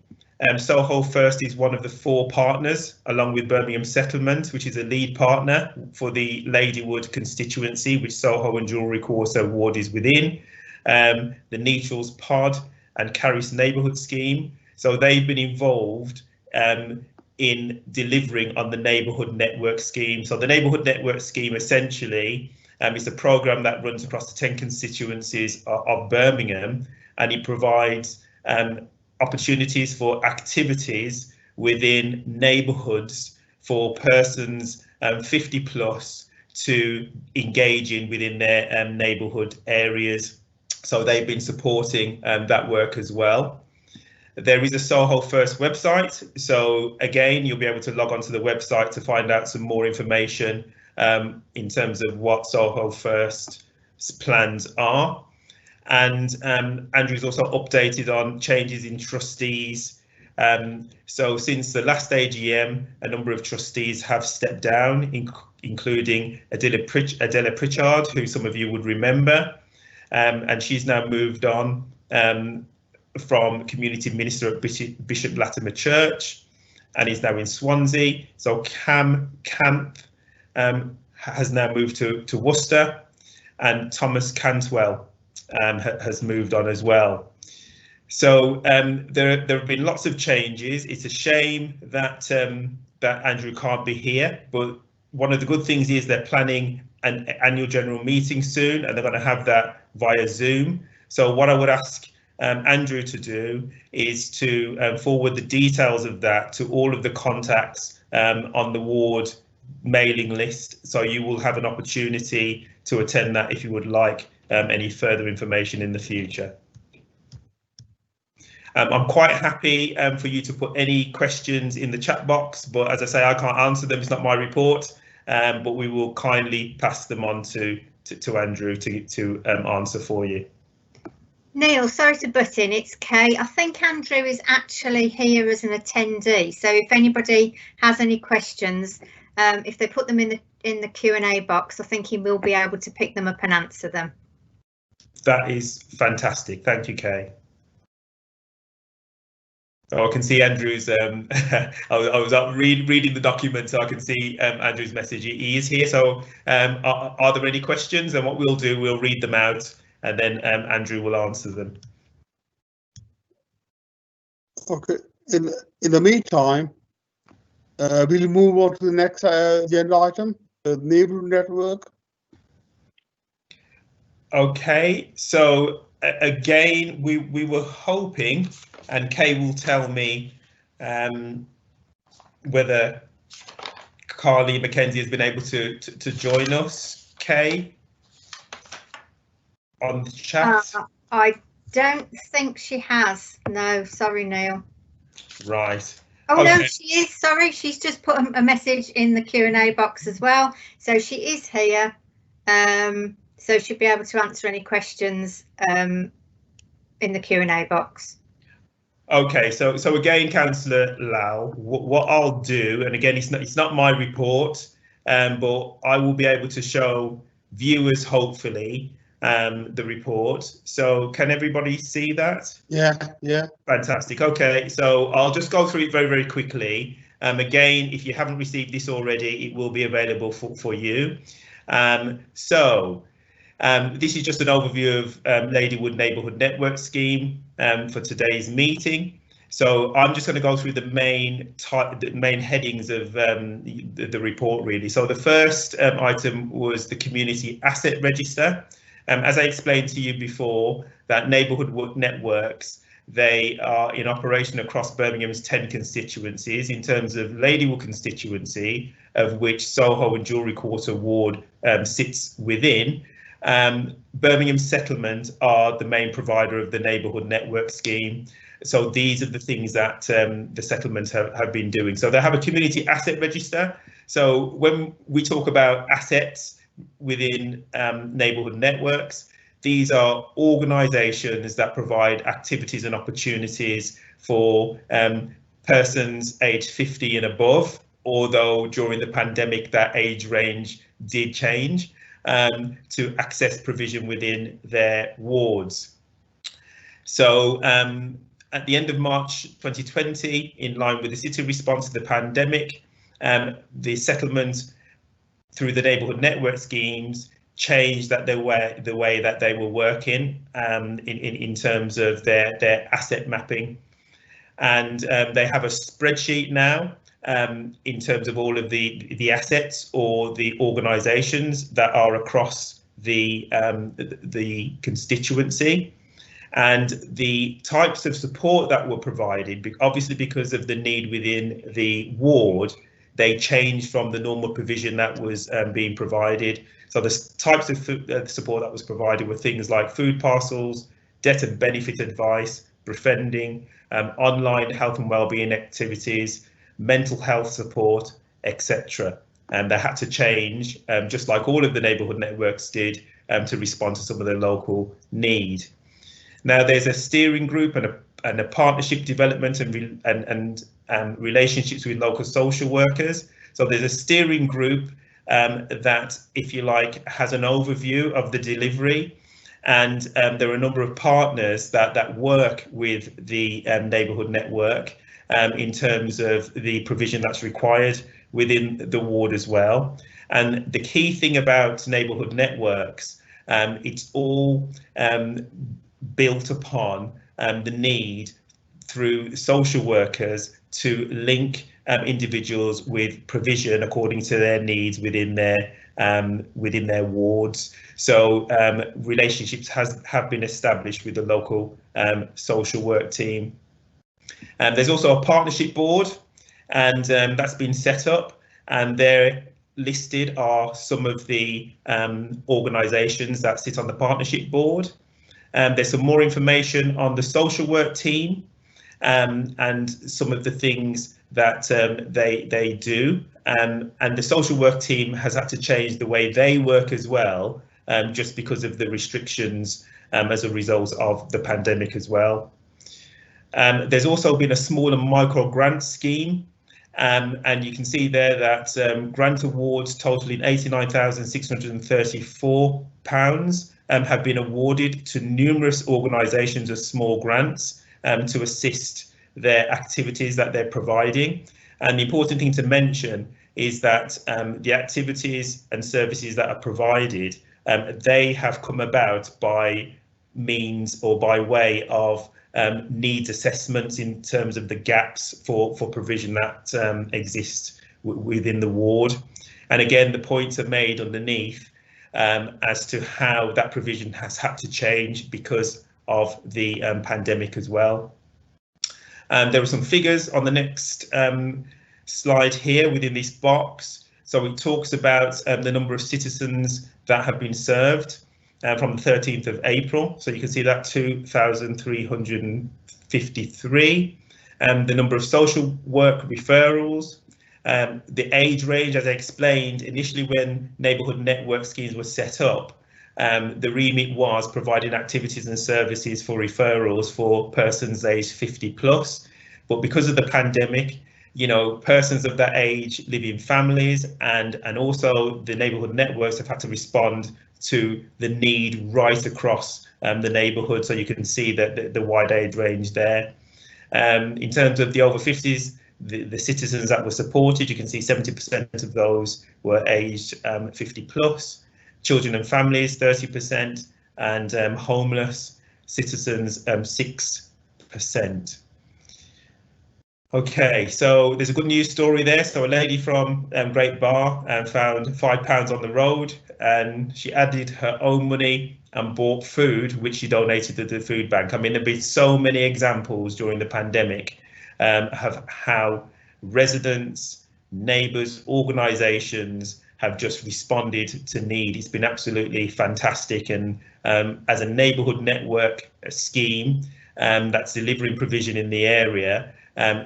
Soho First is one of the 4 partners, along with Birmingham Settlement, which is a lead partner for the Ladywood constituency, which Soho and Jewellery Quarter ward is within. the Neutrals Pod and Carris Neighbourhood scheme. So they've been involved in delivering on the Neighbourhood Network scheme. So the Neighbourhood Network scheme essentially is a programme that runs across the 10 constituencies of Birmingham, and it provides opportunities for activities within neighbourhoods for persons 50 plus to engage in within their neighbourhood areas. So they've been supporting that work as well. There is a Soho First website. So again, you'll be able to log onto the website to find out some more information in terms of what Soho First's plans are. And Andrew's also updated on changes in trustees. So since the last AGM, a number of trustees have stepped down, including Adela Pritchard, who some of you would remember, and she's now moved on from community minister at Bishop Latimer Church, and is now in Swansea. So Cam Camp has now moved to Worcester, and Thomas Cantwell has moved on as well. So there have been lots of changes. It's a shame that that Andrew can't be here, but one of the good things is they're planning an annual general meeting soon, and they're going to have that via Zoom. So what I would ask Andrew to do is to forward the details of that to all of the contacts on the ward mailing list, so you will have an opportunity to attend that if you would like any further information in the future. I'm quite happy for you to put any questions in the chat box, but as I say, I can't answer them. It's not my report, but we will kindly pass them on to Andrew to answer for you. Neil, sorry to butt in, it's Kay. I think Andrew is actually here as an attendee, so if anybody has any questions, if they put them in the Q&A box, I think he will be able to pick them up and answer them. That is fantastic. Thank you, Kay. Oh, I can see Andrew's. I was up reading the document, so I can see Andrew's message. He is here. So, are there any questions? And what we'll do, we'll read them out, and then Andrew will answer them. Okay. In the meantime, we'll move on to the next agenda item, the Neighbourhood Network. Okay. So again, we were hoping, and Kay will tell me whether Carly Mackenzie has been able to join us. Kay, on the chat? I don't think she has. No, sorry, Neil. Right. Oh, okay. No, she is. Sorry, she's just put a message in the Q&A box as well. So she is here. So she'll be able to answer any questions in the Q&A box. Okay, so again, Councillor Lau, what I'll do, and again, it's not my report, but I will be able to show viewers, hopefully, the report. So can everybody see that? Yeah. Fantastic. Okay, so I'll just go through it very, very quickly. Again, if you haven't received this already, it will be available for you. This is just an overview of Ladywood Neighbourhood Network scheme for today's meeting. So I'm just going to go through the main headings of the report, really. So the first item was the Community Asset Register. As I explained to you before, that neighbourhood networks, they are in operation across Birmingham's 10 constituencies. In terms of Ladywood constituency, of which Soho and Jewellery Quarter ward sits within, Birmingham Settlement are the main provider of the neighbourhood network scheme. So these are the things that the settlements have been doing. So they have a community asset register. So when we talk about assets within neighbourhood networks, these are organisations that provide activities and opportunities for persons aged 50 and above, although during the pandemic that age range did change, to access provision within their wards. So at the end of March 2020, in line with the city response to the pandemic, the settlement through the neighbourhood network schemes changed the way that they were working in terms of their asset mapping, and they have a spreadsheet now in terms of all of the assets or the organisations that are across the constituency, and the types of support that were provided. Obviously, because of the need within the ward, they changed from the normal provision that was being provided. So the types of support that was provided were things like food parcels, debt and benefit advice, befriending, online health and wellbeing activities, mental health support, etc. And they had to change, just like all of the neighbourhood networks did, to respond to some of the local need. Now, there's a steering group and a partnership development and relationships with local social workers. So there's a steering group that, if you like, has an overview of the delivery, and there are a number of partners that work with the neighbourhood network in terms of the provision that's required within the ward as well. And the key thing about neighbourhood networks, it's all built upon the need through social workers to link individuals with provision according to their needs within their wards. So relationships have been established with the local social work team. There's also a partnership board, and that's been set up, and there listed are some of the organisations that sit on the partnership board. There's some more information on the social work team and some of the things that they do. And the social work team has had to change the way they work as well, just because of the restrictions as a result of the pandemic as well. There's also been a small and micro grant scheme, and you can see there that grant awards totaling £89,634 have been awarded to numerous organisations as small grants to assist their activities that they're providing. And the important thing to mention is that the activities and services that are provided, they have come about by means or by way of needs assessments in terms of the gaps for provision that exist within the ward. And again, the points are made underneath as to how that provision has had to change because of the pandemic as well. There are some figures on the next slide here within this box. So it talks about the number of citizens that have been served from the 13th of April. So you can see that 2,353. The number of social work referrals, the age range, as I explained initially when neighbourhood network schemes were set up, the remit was providing activities and services for referrals for persons aged 50 plus. But because of the pandemic, you know, persons of that age live in families, and also the neighbourhood networks have had to respond to the need right across the neighbourhood. So you can see that the wide age range there. In terms of the over 50s, the citizens that were supported, you can see 70% of those were aged 50 plus. Children and families, 30%, and homeless citizens, 6%. Okay, so there's a good news story there. So a lady from Great Bar found £5 on the road, and she added her own money and bought food, which she donated to the food bank. I mean, there've been so many examples during the pandemic of how residents, neighbours, organisations have just responded to need. It's been absolutely fantastic, and as a neighbourhood network scheme that's delivering provision in the area,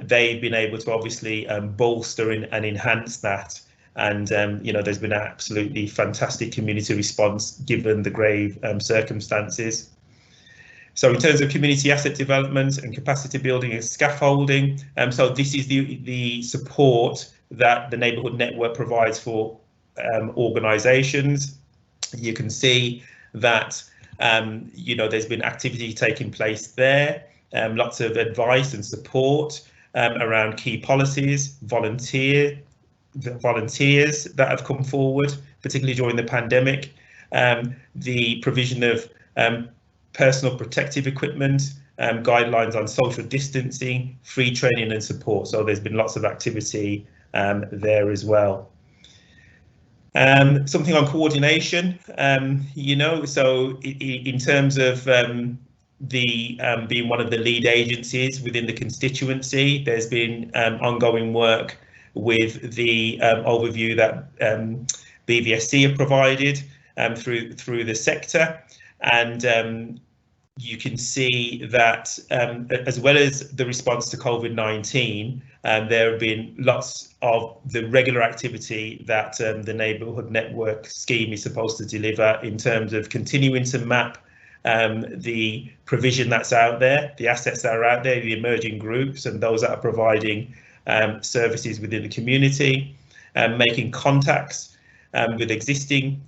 they've been able to obviously bolster and enhance that. And you know, there's been an absolutely fantastic community response given the grave circumstances. So in terms of community asset development and capacity building and scaffolding, so this is the support that the neighbourhood network provides for organisations. You can see that you know, there's been activity taking place there, lots of advice and support around key policies, volunteers that have come forward, particularly during the pandemic, the provision of personal protective equipment, guidelines on social distancing, free training and support. So there's been lots of activity there as well. Something on coordination, so in terms of being one of the lead agencies within the constituency, there's been ongoing work with the overview that BVSC have provided through the sector, and you can see that as well as the response to COVID-19, there have been lots of the regular activity that the Neighbourhood Network scheme is supposed to deliver in terms of continuing to map the provision that's out there, the assets that are out there, the emerging groups and those that are providing services within the community, making contacts with existing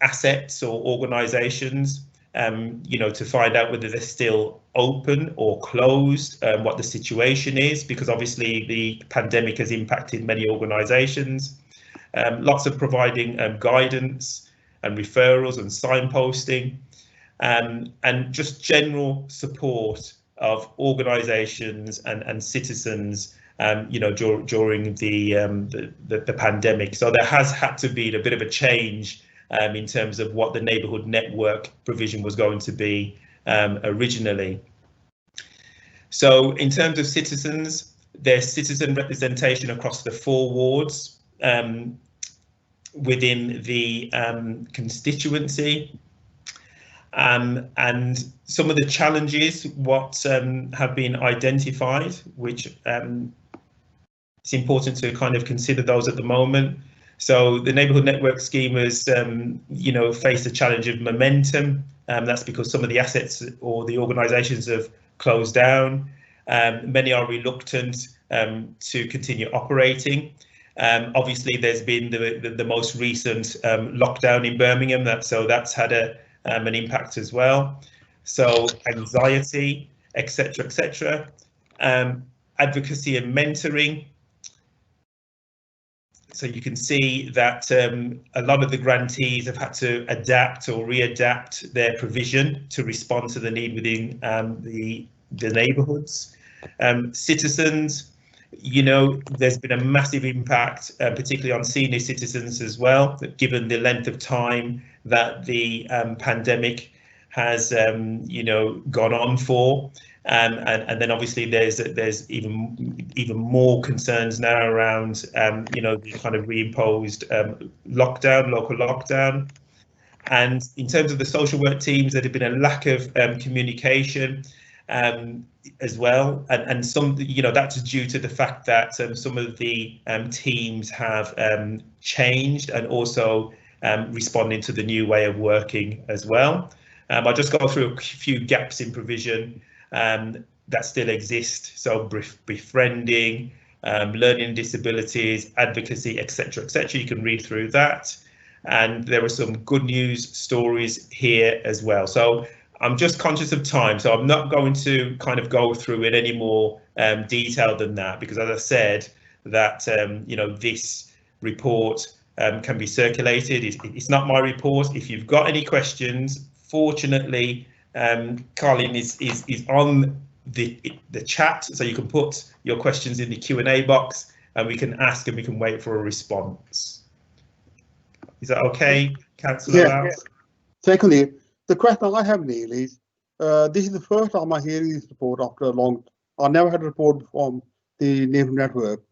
assets or organisations, to find out whether they're still open or closed, what the situation is, because obviously the pandemic has impacted many organisations. Lots of providing guidance and referrals and signposting, and just general support of organisations and citizens, during the pandemic. So there has had to be a bit of a change in terms of what the Neighbourhood Network provision was going to be originally. So in terms of citizens, there's citizen representation across the 4 wards within the constituency. And some of the challenges have been identified, which it's important to kind of consider those at the moment. So the Neighbourhood Network scheme has, faced a challenge of momentum. That's because some of the assets or the organisations have closed down. Many are reluctant to continue operating. Obviously, there's been the most recent lockdown in Birmingham, that's had an impact as well. So anxiety, etc., etc. Advocacy and mentoring. So you can see that a lot of the grantees have had to adapt or readapt their provision to respond to the need within the neighbourhoods. Citizens, there's been a massive impact, particularly on senior citizens as well, given the length of time that the pandemic has, gone on for. And then obviously there's even more concerns now around the kind of reimposed local lockdown. And in terms of the social work teams, there have been a lack of communication as well, and some that's due to the fact that some of the teams have changed and also responding to the new way of working as well. I'll just go through a few gaps in provision that still exist. So befriending, learning disabilities, advocacy, etc., etc. You can read through that, and there are some good news stories here as well. So I'm just conscious of time, so I'm not going to kind of go through it any more detail than that, because as I said, that this report can be circulated. It's not my report. If you've got any questions, fortunately, Colin is on the chat, so you can put your questions in the Q&A box and we can ask and we can wait for a response. Is that okay, Councillor? Yeah. Secondly, the question I have, Neil, is this is the first time I'm hearing this report after a long. I never had a report from the Neighbourhood Network.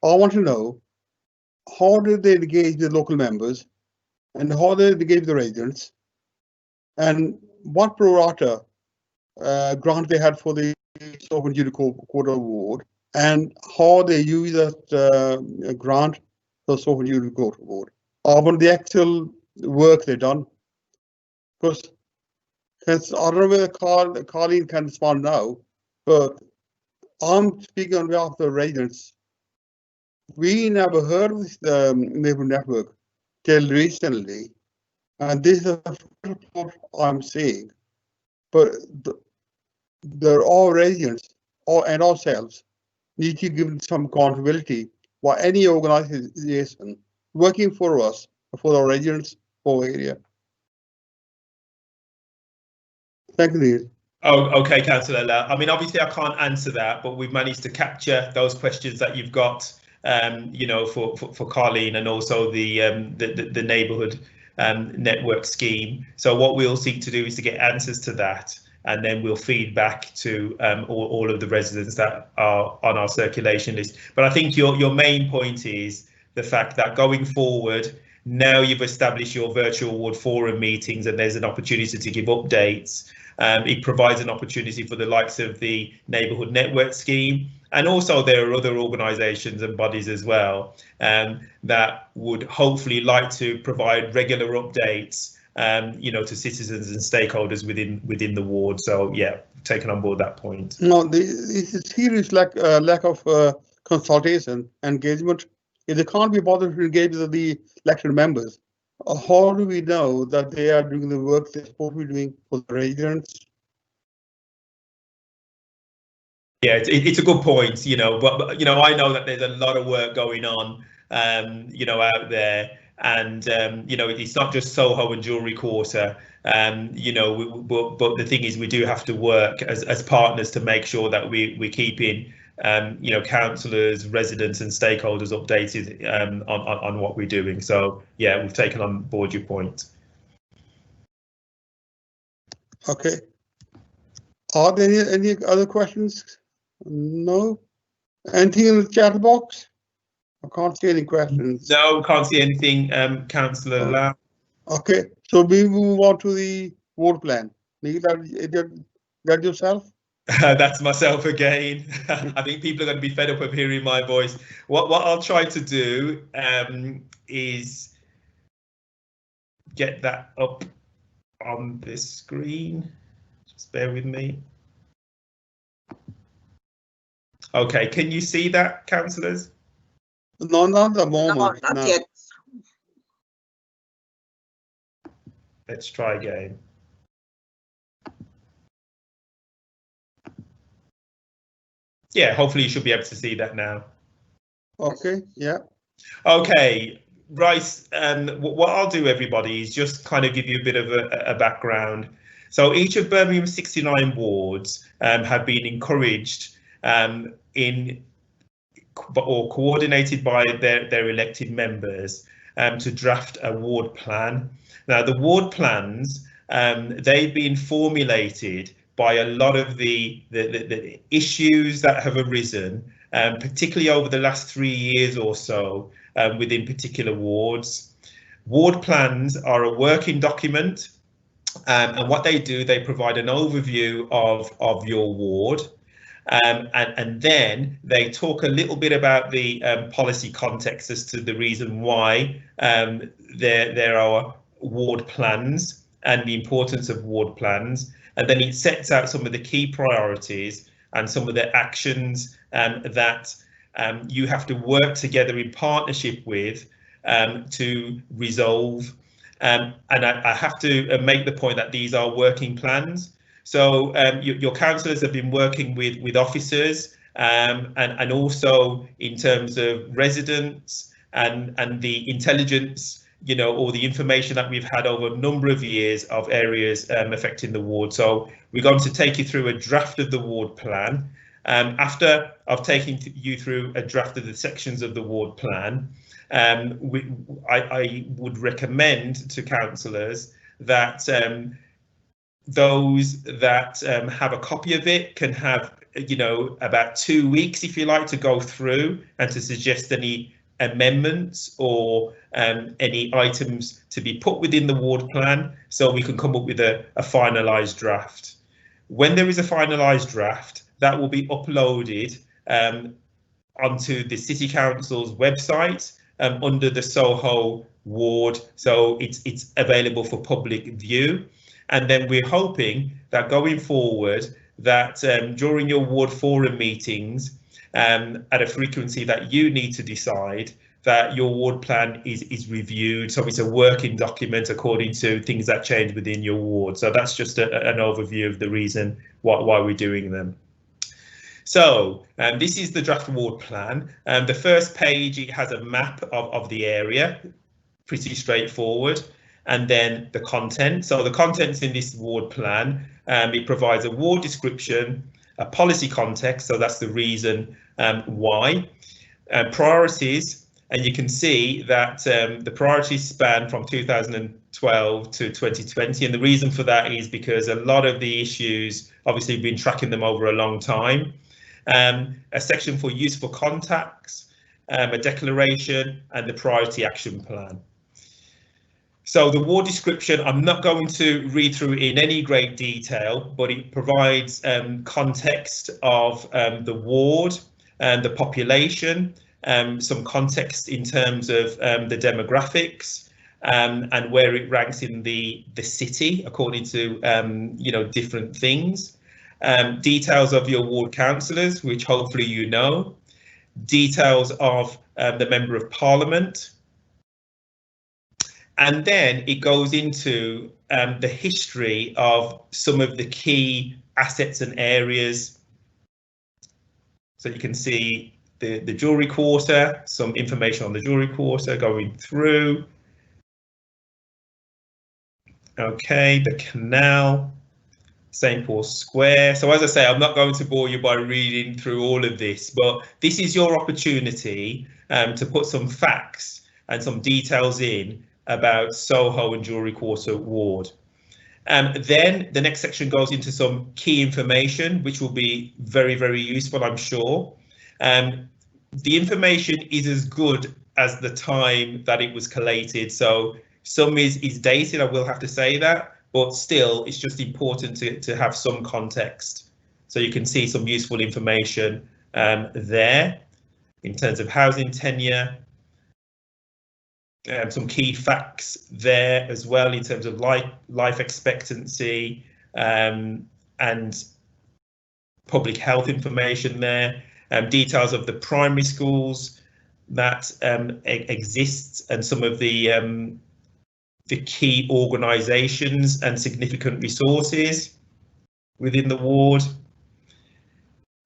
I want to know, how did they engage the local members, and how did they engage the residents, and what pro rata grant they had for the Soho and Jewellery Quarter Award, and how they use that grant for Soho and Jewellery Quarter Award. I want the actual work they've done, because I don't know whether Colleen can respond now, but I'm speaking on behalf of the residents. We never heard of this Neighbourhood Network till recently, and this is the first report I'm seeing. But there are residents and ourselves need to give some accountability for any organisation working for us, for our residents, for area. Thank you, Neil. Oh, okay, Councillor. I mean, obviously, I can't answer that, but we've managed to capture those questions that you've got, you know, for Carleen, and also the neighbourhood network scheme. So what we'll seek to do is to get answers to that, and then we'll feed back to all of the residents that are on our circulation list. But I think your main point is the fact that going forward, now you've established your virtual ward forum meetings and there's an opportunity to give updates. It provides an opportunity for the likes of the neighbourhood network scheme, and also there are other organisations and bodies as well that would hopefully like to provide regular updates, you know, to citizens and stakeholders within the ward. So yeah, taken on board that point. No, this is serious lack of consultation, engagement. If they can't be bothered to engage with the elected members, how do we know that they are doing the work they're supposed to be doing for the residents? Yeah, it's a good point, you know, but you know, I know that there's a lot of work going on, you know, out there, and you know, it's not just Soho and Jewellery Quarter, you know, but the thing is, we do have to work as partners to make sure that we're keeping you know, councillors, residents and stakeholders updated on what we're doing. So yeah, we've taken on board your point. Okay. Are there any other questions? No. Anything in the chat box? I can't see any questions. No, can't see anything, Councillor Lam. Okay, so we move on to the ward plan. Neil, that yourself? That's myself again. I think people are going to be fed up of hearing my voice. What I'll try to do is get that up on this screen. Just bear with me. Okay, can you see that, councillors? No, not at the moment. No, not No. yet. Let's try again. Yeah, hopefully you should be able to see that now. Okay, yeah. Okay, right. What I'll do, everybody, is just kind of give you a bit of a background. So each of Birmingham's 69 wards have been encouraged or coordinated by their elected members to draft a ward plan. Now, the ward plans, they've been formulated by a lot of the issues that have arisen, particularly over the last 3 years or so, within particular wards. Ward plans are a working document, and what they do, they provide an overview of your ward, and then they talk a little bit about the policy context as to the reason why there are ward plans and the importance of ward plans. And then it sets out some of the key priorities and some of the actions that you have to work together in partnership with to resolve. And I have to make the point that these are working plans. So your councillors have been working with officers and also in terms of residents and the intelligence, you know, or the information that we've had over a number of years of areas affecting the ward. So we're going to take you through a draft of the ward plan. After I've taken you through a draft of the sections of the ward plan, I would recommend to councillors that those that have a copy of it can have, you know, about 2 weeks, if you like, to go through and to suggest any amendments or any items to be put within the ward plan, so we can come up with a finalised draft. When there is a finalised draft, that will be uploaded onto the City Council's website under the Soho ward, so it's available for public view. And then we're hoping that going forward, that during your ward forum meetings, at a frequency that you need to decide, that your ward plan is reviewed, so it's a working document according to things that change within your ward. So that's just an overview of the reason why we're doing them. So this is the draft ward plan. The first page, it has a map of the area, pretty straightforward. and then the content. So the contents in this ward plan, it provides a ward description, a policy context, so that's the reason why, priorities, and you can see that the priorities span from 2012 to 2020, and the reason for that is because a lot of the issues, obviously, we've been tracking them over a long time. A section for useful contacts, a declaration, and the priority action plan. So the ward description, I'm not going to read through in any great detail, but it provides context of the ward and the population, some context in terms of the demographics, and where it ranks in the city according to different things. Details of your ward councillors, which hopefully you know. Details of the Member of Parliament. And then it goes into the history of some of the key assets and areas. So you can see the Jewellery Quarter, some information on the Jewellery Quarter going through. Okay, the canal, St. Paul's Square. So as I say, I'm not going to bore you by reading through all of this, but this is your opportunity to put some facts and some details in about Soho and Jewellery Quarter ward. Then the next section goes into some key information, which will be very, very useful, I'm sure. The information is as good as the time that it was collated. So some is dated, I will have to say that, but still it's just important to have some context. So you can see some useful information there in terms of housing tenure, some key facts there as well in terms of life expectancy and public health information there, details of the primary schools that exist and some of the key organisations and significant resources within the ward.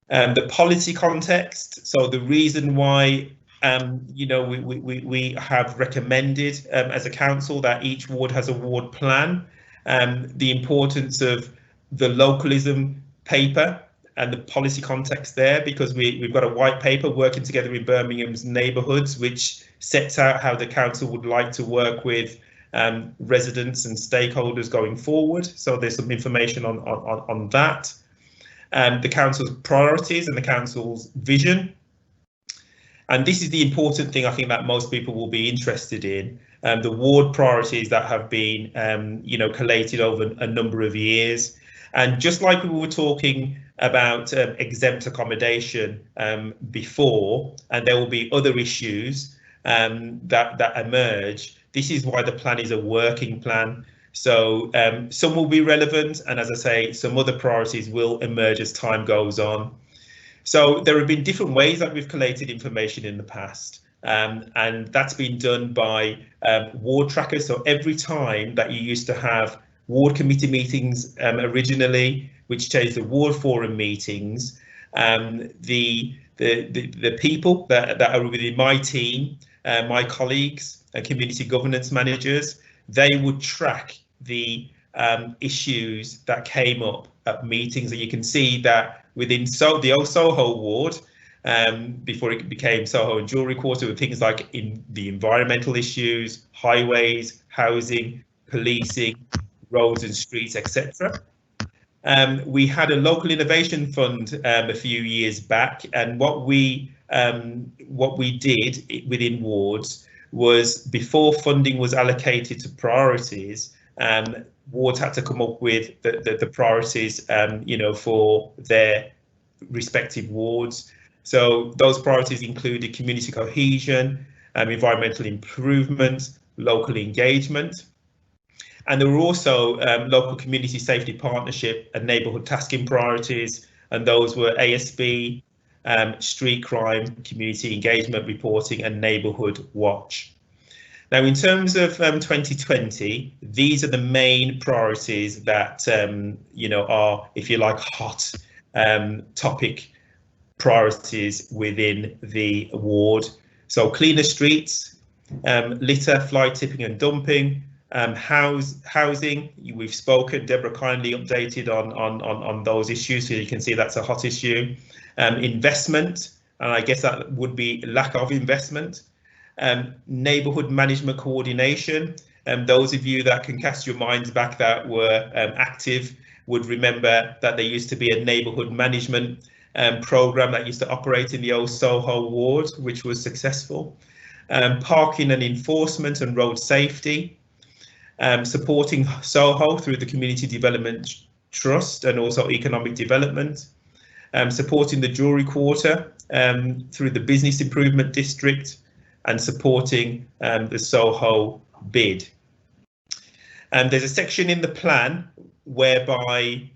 The policy context, so the reason why we have recommended as a council that each ward has a ward plan, the importance of the localism paper and the policy context there, because we've got a white paper working together in Birmingham's neighbourhoods, which sets out how the council would like to work with residents and stakeholders going forward. So there's some information on that. The council's priorities and the council's vision. And this is the important thing I think that most people will be interested in, the ward priorities that have been, collated over a number of years. And just like we were talking about exempt accommodation before, and there will be other issues that emerge, this is why the plan is a working plan. So some will be relevant, and as I say, some other priorities will emerge as time goes on. So there have been different ways that we've collated information in the past, and that's been done by ward trackers. So every time that you used to have ward committee meetings originally, which changed to ward forum meetings, the people that are within my team, my colleagues and community governance managers, they would track the issues that came up at meetings, and you can see that within the old Soho ward, before it became Soho and Jewellery Quarter, with things like in the environmental issues, highways, housing, policing, roads and streets, etc. We had a local innovation fund a few years back, and what we did within wards was, before funding was allocated to priorities, wards had to come up with the priorities, for their respective wards. So those priorities included community cohesion, environmental improvement, local engagement. And there were also local community safety partnership and neighbourhood tasking priorities, and those were ASB, street crime, community engagement reporting, and neighbourhood watch. Now, in terms of 2020, these are the main priorities that are, if you like, hot topic priorities within the ward. So cleaner streets, litter, fly tipping and dumping, Housing, we've spoken. Deborah kindly updated on those issues, so you can see that's a hot issue. Investment, and I guess that would be lack of investment. Neighbourhood management coordination. Those of you that can cast your minds back that were active would remember that there used to be a neighbourhood management programme that used to operate in the old Soho ward, which was successful. Parking and enforcement and road safety. Supporting Soho through the Community Development Trust and also economic development. Supporting the Jewellery Quarter through the Business Improvement District, and supporting the Soho bid. There's a section in the plan whereby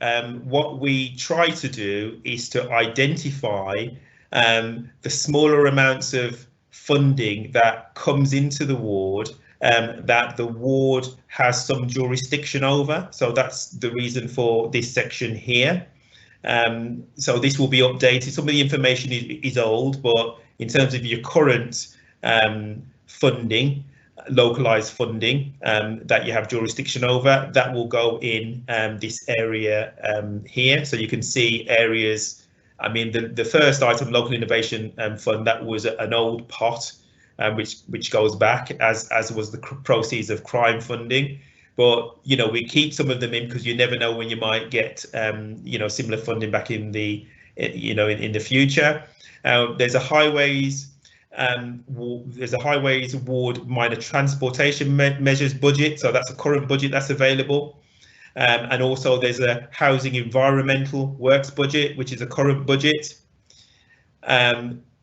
what we try to do is to identify the smaller amounts of funding that comes into the ward that the ward has some jurisdiction over. So that's the reason for this section here. So this will be updated. Some of the information is old, but in terms of your current funding, localized funding that you have jurisdiction over, that will go in this area here. So you can see areas. I mean, the first item, local innovation fund, that was an old pot, which goes back as was the proceeds of crime funding. But you know, we keep some of them in because you never know when you might get you know, similar funding back in the in the future. There's a highways ward minor transportation measures budget, so that's a current budget that's available. And also there's a housing environmental works budget, which is a current budget.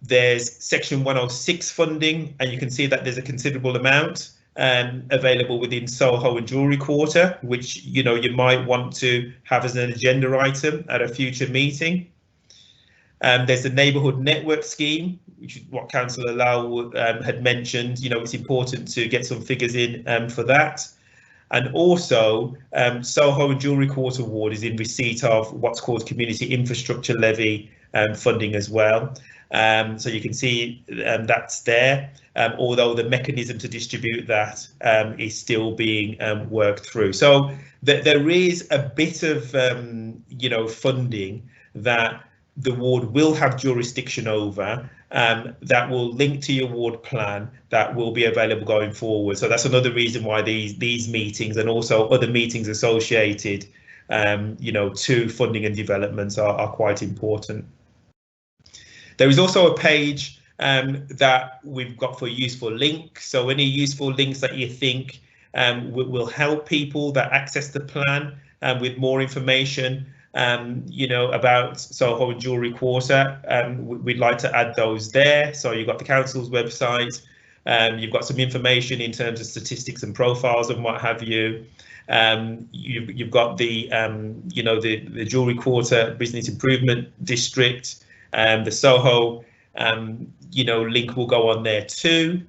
There's section 106 funding, and you can see that there's a considerable amount available within Soho and Jewellery Quarter, which you might want to have as an agenda item at a future meeting. There's the Neighbourhood Network Scheme, which is what Councillor Lau had mentioned. It's important to get some figures in for that. And also, Soho and Jewellery Quarter Ward is in receipt of what's called Community Infrastructure Levy funding as well. So you can see that's there, although the mechanism to distribute that is still being worked through. So there is a bit of funding that the ward will have jurisdiction over, that will link to your ward plan, that will be available going forward. So that's another reason why these meetings and also other meetings associated to funding and developments are quite important. There is also a page that we've got for useful links. So any useful links that you think will help people that access the plan with more information about Soho and Jewellery Quarter, we'd like to add those there. So you've got the council's website, you've got some information in terms of statistics and profiles and what have you. You've got the the Jewellery Quarter Business Improvement District, the Soho link will go on there too.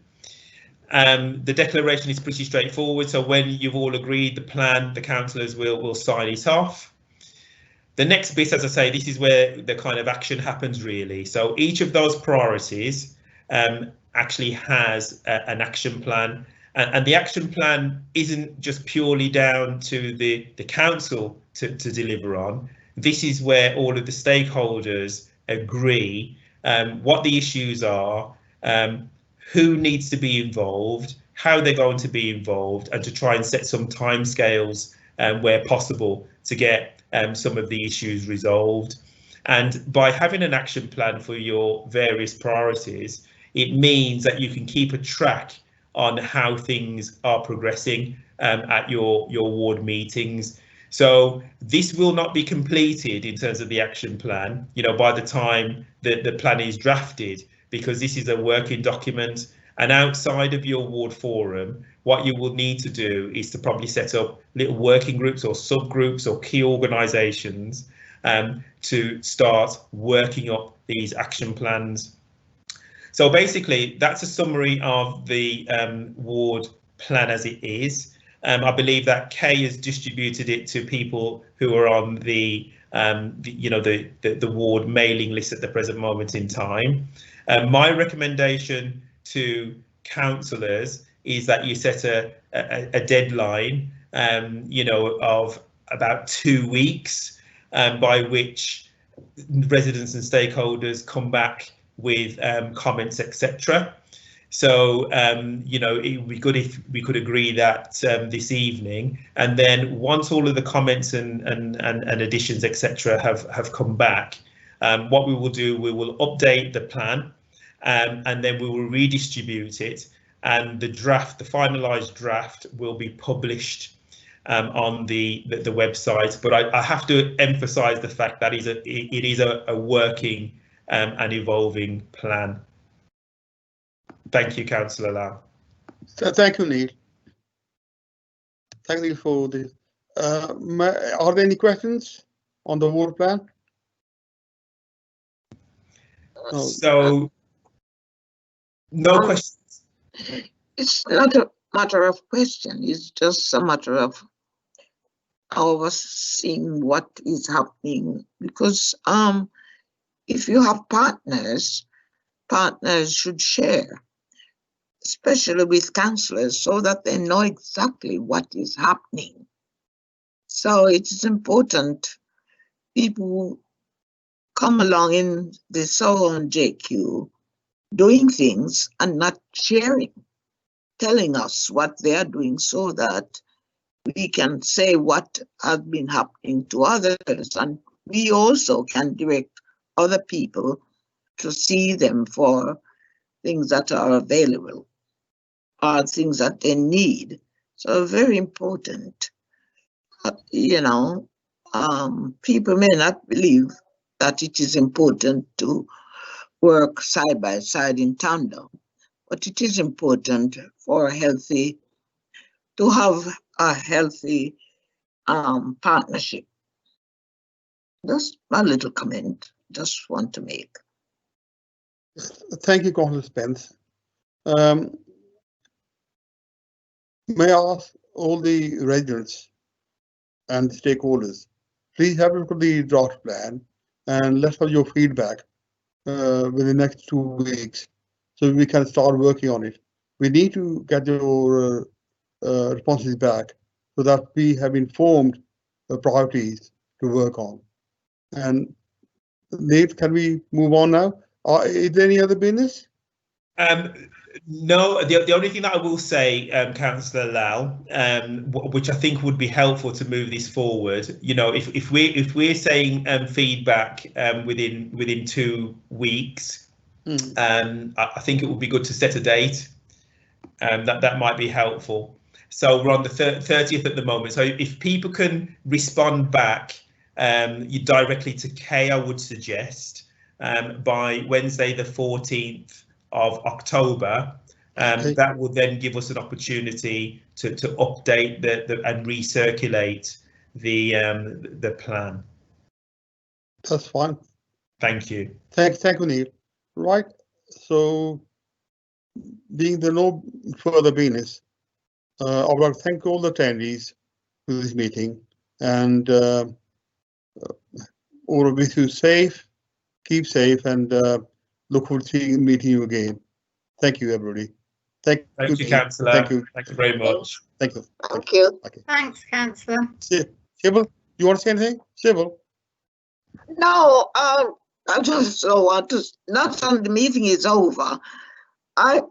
The declaration is pretty straightforward. So when you've all agreed the plan, the councillors will sign it off. The next bit, as I say, this is where the kind of action happens really. So each of those priorities actually has an action plan, and the action plan isn't just purely down to the council to deliver on. This is where all of the stakeholders agree what the issues are, who needs to be involved, how they're going to be involved, and to try and set some timescales where possible to get some of the issues resolved. And by having an action plan for your various priorities, it means that you can keep a track on how things are progressing at your ward meetings. So this will not be completed in terms of the action plan, by the time that the plan is drafted, because this is a working document. And outside of your ward forum, what you will need to do is to probably set up little working groups or subgroups or key organisations to start working up these action plans. So basically, that's a summary of the ward plan as it is. I believe that Kay has distributed it to people who are on the ward mailing list at the present moment in time. My recommendation to councillors is that you set a deadline, you know, of about 2 weeks, by which residents and stakeholders come back with comments, etc. So, you know, it would be good if we could agree that this evening, and then once all of the comments and additions, etc., have come back, what we will do, we will update the plan, and then we will redistribute it, and the draft, the finalised draft, will be published on the website. But I have to emphasise the fact that it is a working and evolving plan. Thank you, Councillor Lau. Thank you, Neil. Thank you for this. Are there any questions on the work plan? No. So, no questions. It's not a matter of question, it's just a matter of overseeing what is happening, because if you have partners should share, especially with councillors, so that they know exactly what is happening. So it is important people come along in the Soho and JQ doing things and not sharing, telling us what they are doing, so that we can say what has been happening to others, and we also can direct other people to see them for things that are available or things that they need. So very important. You know, people may not believe that it is important to work side by side in tandem, but it is important for to have a healthy partnership. That's my little comment, just want to make. Thank you, Councillor Spence. May I ask all the residents and stakeholders, please have a look at the draft plan and let's have your feedback within the next 2 weeks, so we can start working on it. We need to get your responses back so that we have informed priorities to work on. And Nate, can we move on now? Is there any other business? No, the only thing that I will say, Councillor Lau, which I think would be helpful to move this forward, you know, if we're saying feedback within 2 weeks, I think it would be good to set a date. That might be helpful. So we're on the 30th at the moment. So if people can respond back directly to Kay, I would suggest by Wednesday the 14th of October, that will then give us an opportunity to update and recirculate the plan. That's fine. Thank you. Thank you, Neil. Right. So, being there no further business, I would like to thank all the attendees to this meeting, and all of you safe, keep safe, and look forward to meeting you again. Thank you, everybody. Thank you, Councillor. Thank you. Thank you very much. Thank you. Thank you. Okay. Thanks, Councillor. Sybil, you want to say anything? Sybil? No, I just want to, not until the meeting is over. I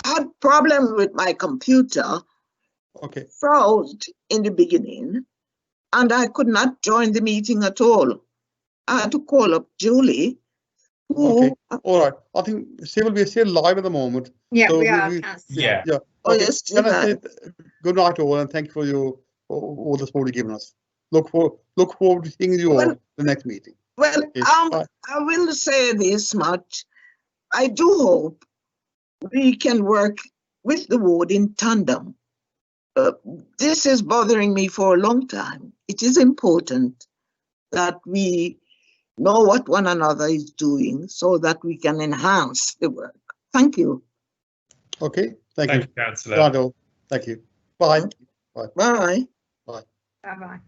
had problems with my computer. Okay. Froze in the beginning, and I could not join the meeting at all. I had to call up Julie. Okay. All right. I think Sybil, we're still live at the moment. Yeah, so we are. Yeah. Yeah. Oh, Okay. yes, Can I say good night all, and thank you for your all the support you've given us. Look forward to seeing you all the next meeting. Well, Okay. I will say this much. I do hope we can work with the ward in tandem. This is bothering me for a long time. It is important that we know what one another is doing so that we can enhance the work. Thank you. Okay. Thank you, Councillor. Thank you. Bye. Bye. Bye-bye.